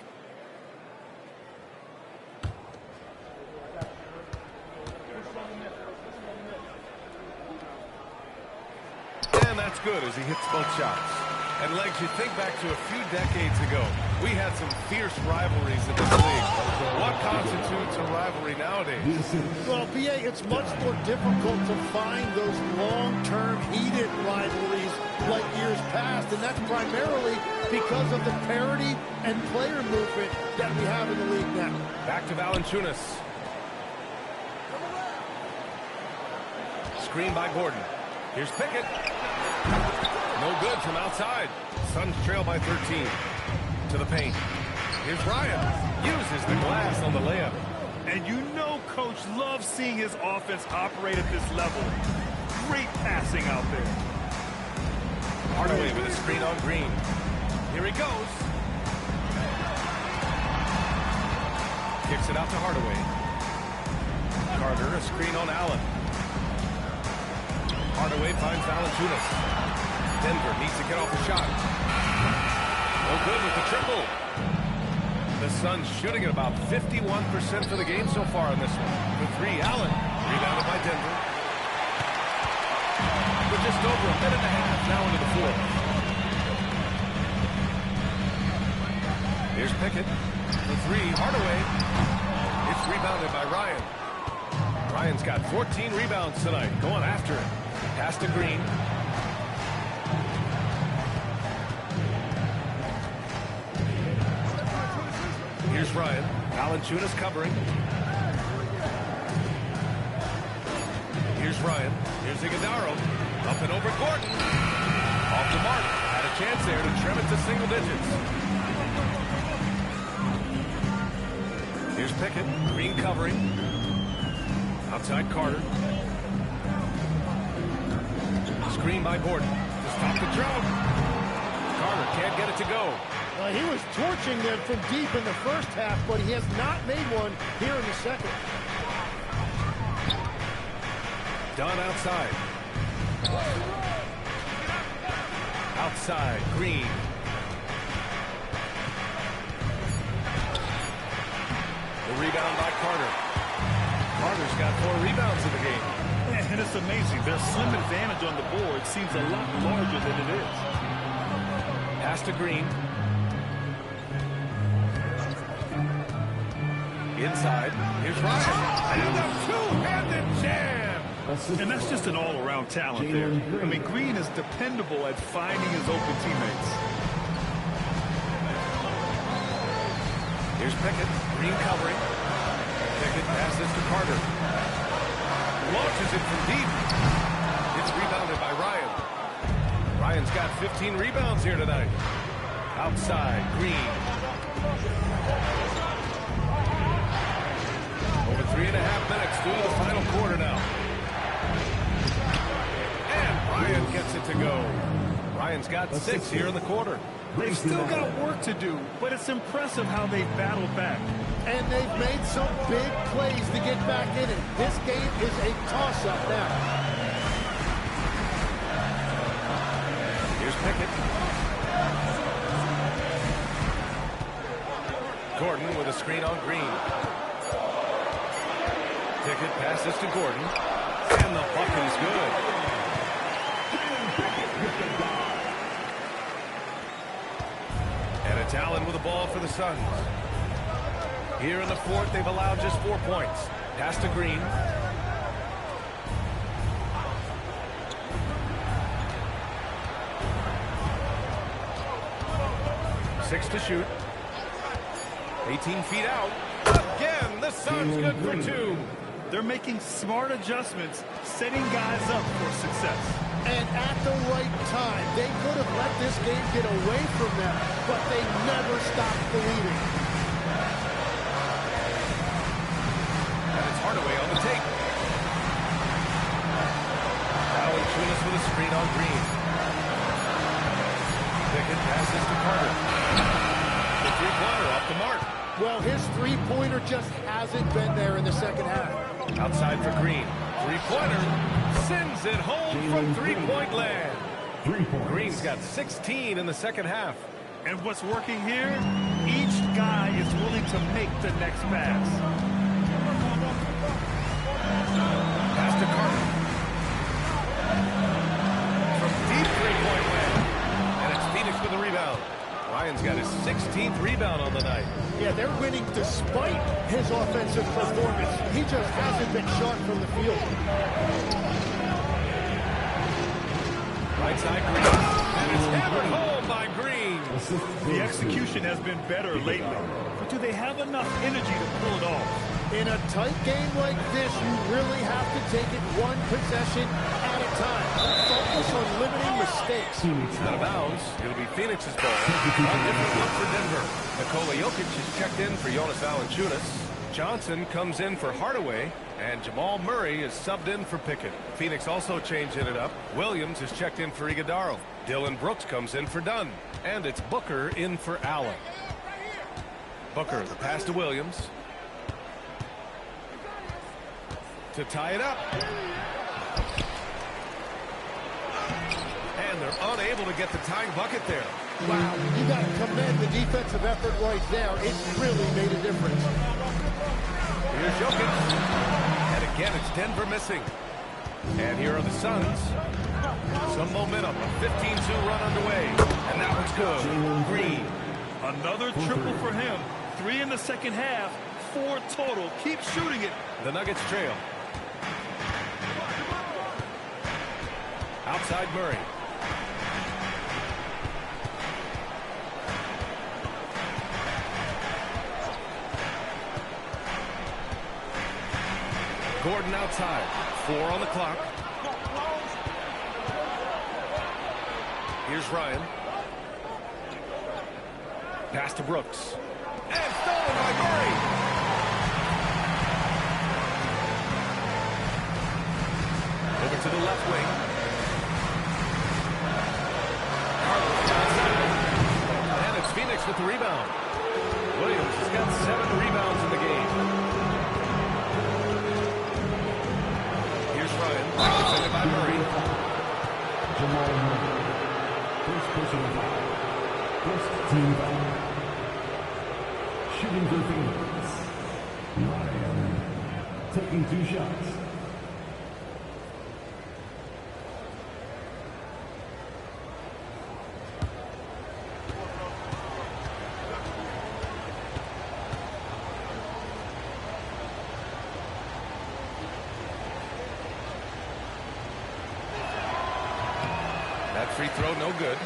Speaker 2: And that's good as he hits both shots. And Legs, you think back to a few decades ago, we had some fierce rivalries in this league. What constitutes a rivalry nowadays?
Speaker 3: Well, B.A., it's much more difficult to find those long-term heated rivalries like years past, and that's primarily because of the parity and player movement that we have in the league now.
Speaker 2: Back to Valanciunas. Screen by Gordon. Here's Pickett. No good from outside. Suns trail by 13. To the paint. Here's Ryan. Uses the glass on the layup.
Speaker 1: And you know Coach loves seeing his offense operate at this level. Great passing out there.
Speaker 2: Hardaway with a screen on Green. Here he goes. Kicks it out to Hardaway. Carter, a screen on Allen. Hardaway finds Valanciunas. Denver needs to get off the shot. No good with the triple. The Suns shooting at about 51% for the game so far in this one. The 3, Allen. Rebounded by Denver. With just over a minute and a half now into the fourth. Here's Pickett. The 3, Hardaway. It's rebounded by Ryan. Ryan's got 14 rebounds tonight. Going after it. Pass to Green. Here's Ryan. Valanciunas covering. Here's Ryan. Here's Iguodala. Up and over Gordon. Off the mark. Had a chance there to trim it to single digits. Here's Pickett. Green covering. Outside Carter. Screen by Gordon. To stop the drought. Carter can't get it to go.
Speaker 3: He was torching them from deep in the first half, but he has not made one here in the second.
Speaker 2: Dunn outside. Outside, Green. The rebound by Carter. Carter's got 4 rebounds in the game.
Speaker 1: And it's amazing. Their slim advantage on the board seems a lot larger than it is.
Speaker 2: Pass to Green. Inside. Here's Ryan. And a two-handed jam.
Speaker 1: And that's just an all-around talent there. I mean, Green is dependable at finding his open teammates.
Speaker 2: Here's Pickett. Green covering. Pickett passes to Carter. Launches it from deep. It's rebounded by Ryan. Ryan's got 15 rebounds here tonight. Outside, Green. Over 3.5 minutes through the final quarter now. And Ryan gets it to go. Ryan's got 6 here in the quarter.
Speaker 1: They've still got work to do, but it's impressive how they've battled back.
Speaker 3: And they've made some big plays to get back in it. This game is a toss-up now.
Speaker 2: Here's Pickett. Gordon with a screen on Green. Pickett passes to Gordon. And the bucket is good. And it's Allen with the ball for the Suns. Here in the fourth, they've allowed just 4 points. Pass to Green. Six to shoot. 18 feet out. Again, the Suns good for 2.
Speaker 1: They're making smart adjustments, setting guys up for success.
Speaker 3: And at the right time, they could have let this game get away from them, but they never stopped believing.
Speaker 2: And it's Hardaway on the take. Valanciunas with a screen on Green. Pickett passes to Carter. The three-pointer off the mark.
Speaker 3: Well, his three-pointer just hasn't been there in the second half.
Speaker 2: Outside for Green. Three-pointer. Sends it home from three-point land. Green's got 16 in the second half.
Speaker 1: And what's working here? Each guy is willing to make the next pass.
Speaker 2: Pass to Carter. From deep three-point land. And it's Phoenix with the rebound. Ryan's got his 16th rebound on the night.
Speaker 3: Yeah, they're winning despite his offensive performance. He just hasn't been sharp from the field.
Speaker 2: Right side Green. And it's hammered home by Green.
Speaker 1: The execution has been better lately. But do they have enough energy to pull it off?
Speaker 3: In a tight game like this, you really have to take it one possession at a time. Focus on limiting mistakes.
Speaker 2: Out of bounds. It'll be Phoenix's ball. A different look for Denver. Nikola Jokic is checked in for Jonas Valanciunas. Johnson comes in for Hardaway. And Jamal Murray is subbed in for Pickett. Phoenix also changing it up. Williams is checked in for Iguodala. Dylan Brooks comes in for Dunn. And it's Booker in for Allen. Booker, the pass to Williams. To tie it up. And they're unable to get the tying bucket there.
Speaker 3: Wow, you got to commend the defensive effort right there. It really made a difference.
Speaker 2: Here's Jokic. And again, it's Denver missing. And here are the Suns. Some momentum. A 15-2 run underway. And that one's good. Green.
Speaker 1: Another triple for him. 3 in the second half. 4 total. Keep shooting it.
Speaker 2: The Nuggets trail. Outside Murray. Gordon outside. 4 on the clock. Here's Ryan. Pass to Brooks. And stolen by Murray. Over to the left wing. And it's Phoenix with the rebound. Williams has got 7 rebounds in the game. Here's Ryan. Defended by Murray.
Speaker 6: Jamal Murray. First personal foul. First team foul. Shooting for Phoenix. Ryan taking 2 shots.
Speaker 2: That free throw no good.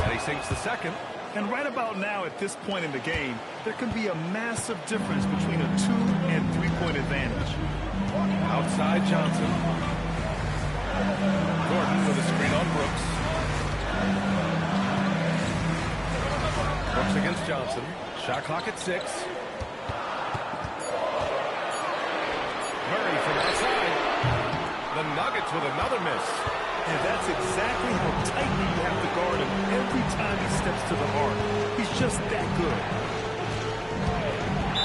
Speaker 2: And he sinks the second.
Speaker 1: And right about now, at this point in the game, there can be a massive difference between a 2- and 3-point advantage.
Speaker 2: Outside Johnson. Gordon with a screen on Brooks. Brooks against Johnson. Shot clock at 6. Murray from outside. The Nuggets with another miss.
Speaker 1: And that's exactly how tightly you have to guard him every time he steps to the arc. He's just that good.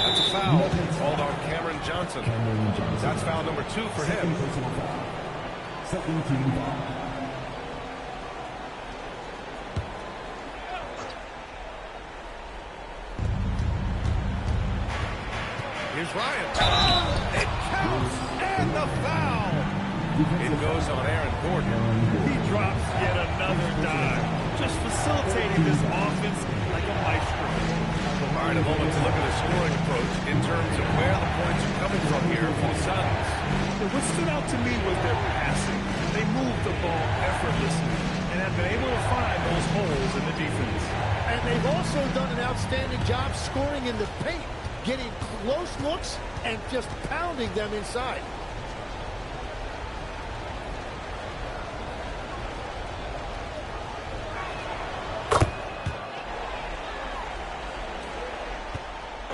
Speaker 2: That's a foul called on Cameron Johnson. That's foul number 2 for him.
Speaker 6: Second team foul.
Speaker 2: Here's Ryan. It counts, and the foul. It goes on Aaron Gordon.
Speaker 1: He drops yet another dive, just facilitating this offense like a maestro.
Speaker 2: All right, a moment to look at the scoring approach in terms of where the points are coming from here for the Suns.
Speaker 1: What stood out to me was their passing. They moved the ball effortlessly and have been able to find those holes in the defense.
Speaker 3: And they've also done an outstanding job scoring in the paint, getting close looks and just pounding them inside.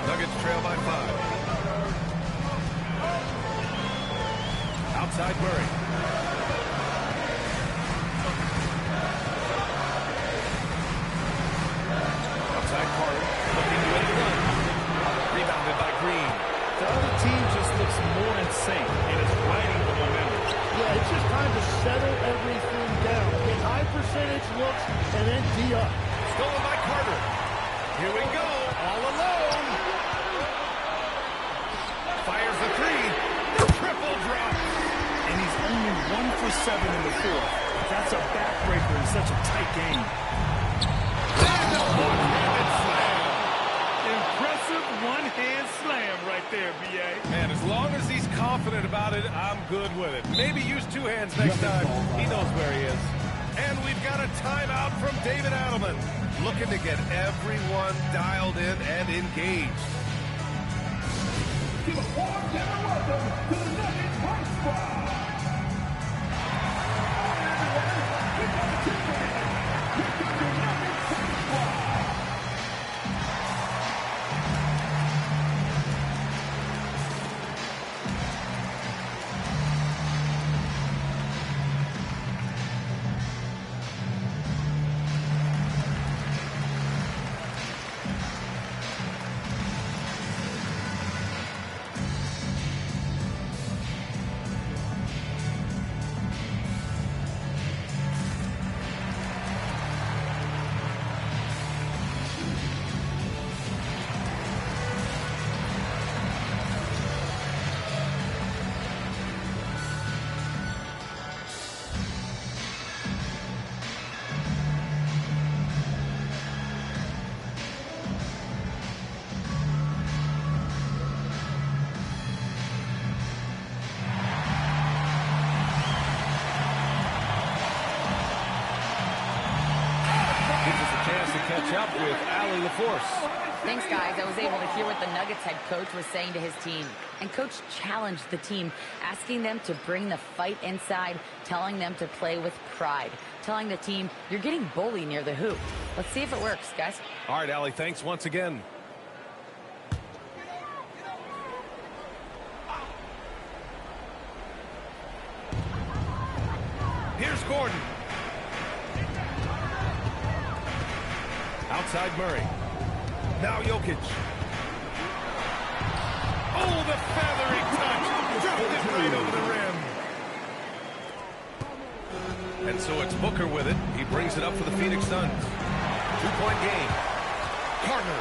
Speaker 2: Nuggets trail by 5. Outside Murray. Outside Carter. Looking to run. Rebounded by Green.
Speaker 1: The other team just looks more in sync and is riding the momentum.
Speaker 3: Yeah, it's just time to settle everything down. Get high percentage looks and then D up.
Speaker 2: Stolen by Carter. Here we go. All alone. Fires the 3. The triple drop.
Speaker 1: And he's only 1 for 7 in the fourth. That's a backbreaker in such a tight game.
Speaker 2: And a one-handed slam.
Speaker 1: Impressive one-hand slam right there, B.A.
Speaker 2: Man, as long as he's confident about it, I'm good with it. Maybe use 2 hands next time. He knows where he is. And we've got a timeout from David Adelman, looking to get everyone dialed in and engaged.
Speaker 6: Give a warm and welcome to the Nuggets High Squad.
Speaker 2: Catch up with Allie LaForce.
Speaker 4: Thanks, guys. I was able to hear what the Nuggets head coach was saying to his team. And coach challenged the team, asking them to bring the fight inside, telling them to play with pride, telling the team, you're getting bullied near the hoop. Let's see if it works, guys.
Speaker 2: All right, Allie, thanks once again. Here's Gordon. Outside Murray. Now Jokic. Oh, the feathery touch. Dropped it right over the rim. And so it's Booker with it. He brings it up for the Phoenix Suns. 2-point game. Carter.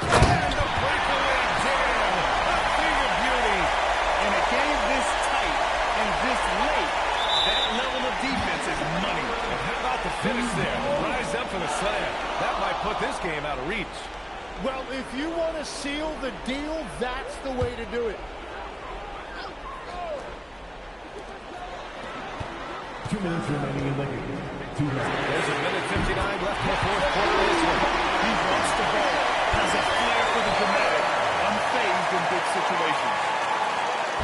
Speaker 2: And the breakaway jam. A thing of beauty.
Speaker 1: In a game this tight and this late, that level of defense is money.
Speaker 2: And how about the finish there? Rise up for the slam. That might put this game out of reach.
Speaker 3: Well, if you want to seal the deal, that's the way to do it.
Speaker 6: 2 minutes remaining in the game.
Speaker 2: There's a minute 59 left in the fourth quarter of this one.
Speaker 1: He wants the ball, has a flair for the dramatic, unfazed in big situations.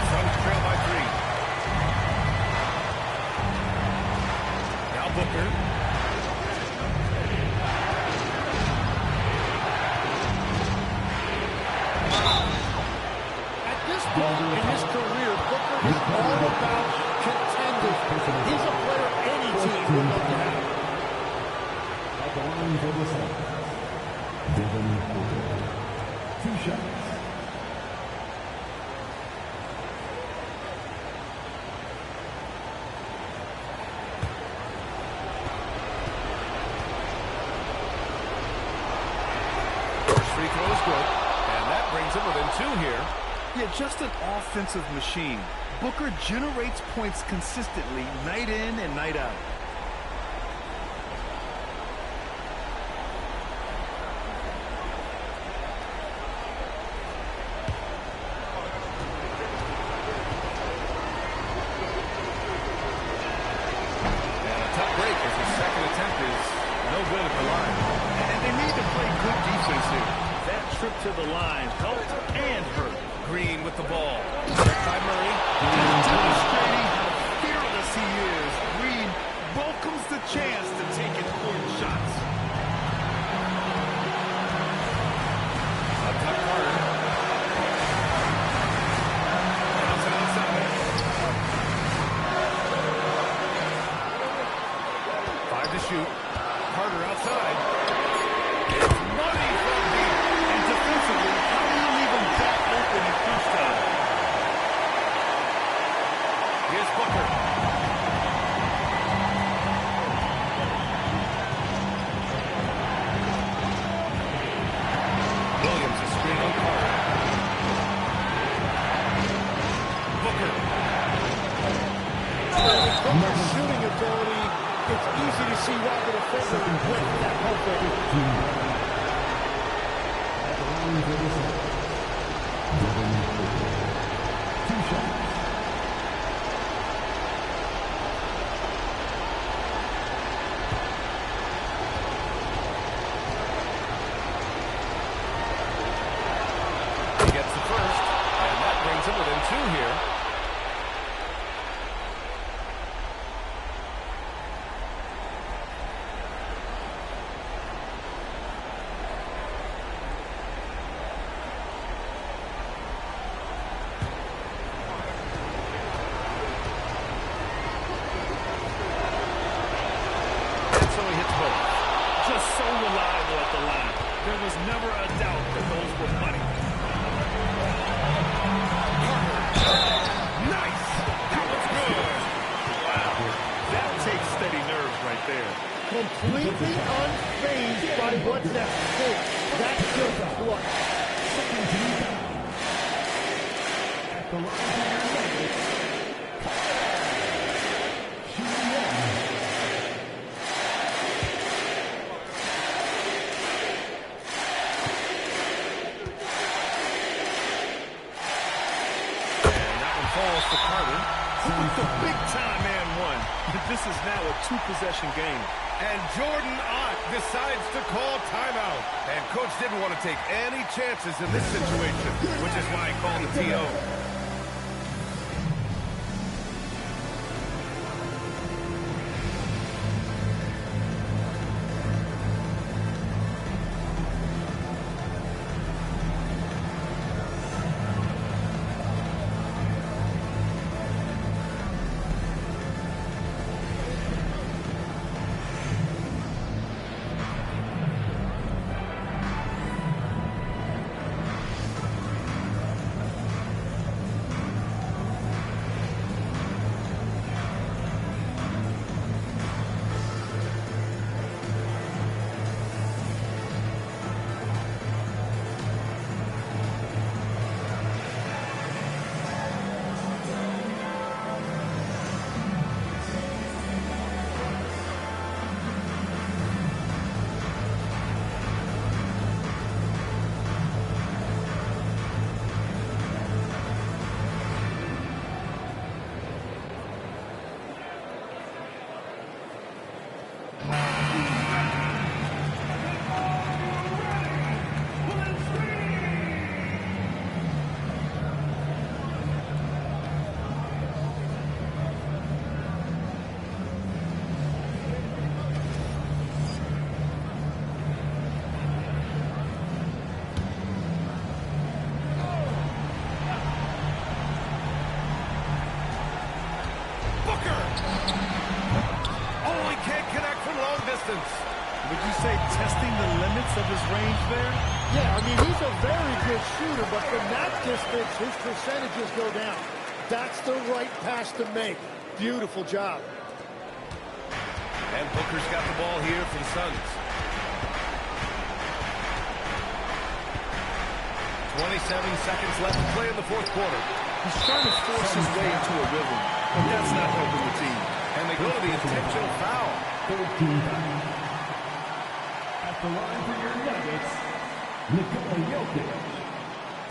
Speaker 2: Suns trail by 3. Now Booker.
Speaker 3: At this point in his career, Booker is all about contending. He's a player any team would love to have.
Speaker 6: At the line for the Celtics, Devin Booker. 2 shots.
Speaker 2: First free throw is good, and that brings him within 2 here.
Speaker 1: Yeah, just an offensive machine. Booker generates points consistently, night in and night out.
Speaker 2: And a tough break as his second attempt is no good at the line.
Speaker 1: And they need to play good defense here. That trip to the line helped and hurt.
Speaker 2: Green with the ball. Checked by Murray.
Speaker 1: Demonstrating how fearless he is. Green welcomes the chance to take important shots.
Speaker 2: Up top Carter. Bounce it outside. 5 to shoot. Carter outside. It's money from deep.
Speaker 1: And defensively, how do you leave him that open in crunch time?
Speaker 2: Here's Booker. Williams is screen on Carter. Booker.
Speaker 3: Booker's shooting ability, it's easy to see why the defender went for that pump fake.
Speaker 6: At the line for the Celtics, Devin Booker. 2 shots.
Speaker 2: He gets the first, and that brings him within 2 here. And so he hits both.
Speaker 1: Just so reliable at the line. There was never a doubt that those were money. Nice! That was good! Wow. That takes steady nerves right there.
Speaker 3: Completely unfazed by what's at stake. That's just clutch.
Speaker 6: At the line for the Celtics,
Speaker 2: And that one falls to Carter.
Speaker 1: With the big-time and one. This is now a 2-possession game.
Speaker 2: And Jordan Ott decides to call timeout. And Coach didn't want to take any chances in this situation, which is why he called the TO. distance.
Speaker 1: Would you say testing the limits of his range there?
Speaker 3: Yeah, I mean, he's a very good shooter, but from that distance, his percentages go down. That's the right pass to make. Beautiful job.
Speaker 2: And Booker's got the ball here for the Suns. 27 seconds left to play in the fourth quarter.
Speaker 1: He's trying to force his way into a rhythm, but that's not helping the team.
Speaker 2: And they go to the intentional foul.
Speaker 6: 13 foul. At the line for your Nuggets, Nikola Jokic,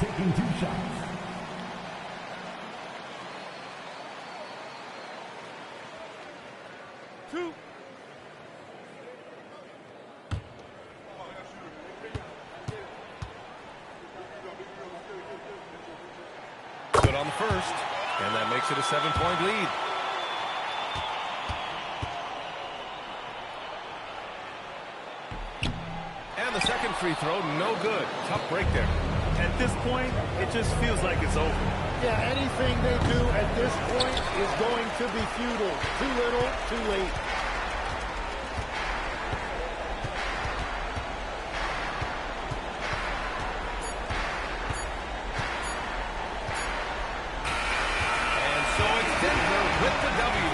Speaker 6: taking 2 shots.
Speaker 2: Good on the first, and that makes it a 7-point lead. And the second free throw, no good. Tough break there.
Speaker 1: At this point, it just feels like it's over.
Speaker 3: Yeah, anything they do at this point is going to be futile. Too little, too late.
Speaker 2: And so it's Denver with the W.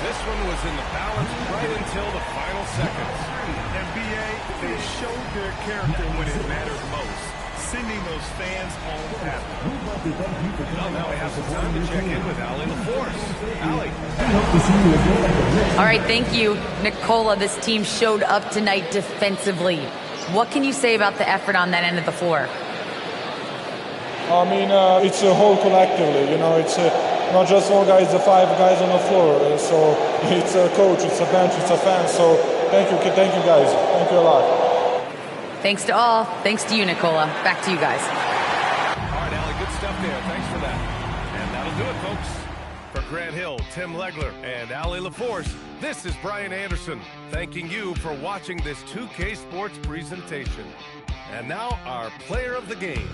Speaker 2: This one was in the balance right until the final seconds.
Speaker 1: And B.A., they showed their character when it mattered most, sending those fans home happy.
Speaker 2: Well, now we have some time to check in with Allie LaForce. Allie.
Speaker 4: All right, thank you, Nikola. This team showed up tonight defensively. What can you say about the effort on that end of the floor?
Speaker 11: I mean, it's a whole collectively, it's not just one guy, it's the 5 guys on the floor. So it's a coach, it's a bench, it's a fan. So thank you guys. Thank you a lot.
Speaker 4: Thanks to all. Thanks to you, Nikola. Back to you guys.
Speaker 2: All right, Allie, good stuff there. Thanks for that. And that'll do it, folks. For Grant Hill, Tim Legler, and Allie LaForce, this is Brian Anderson, thanking you for watching this 2K Sports presentation. And now, our player of the game.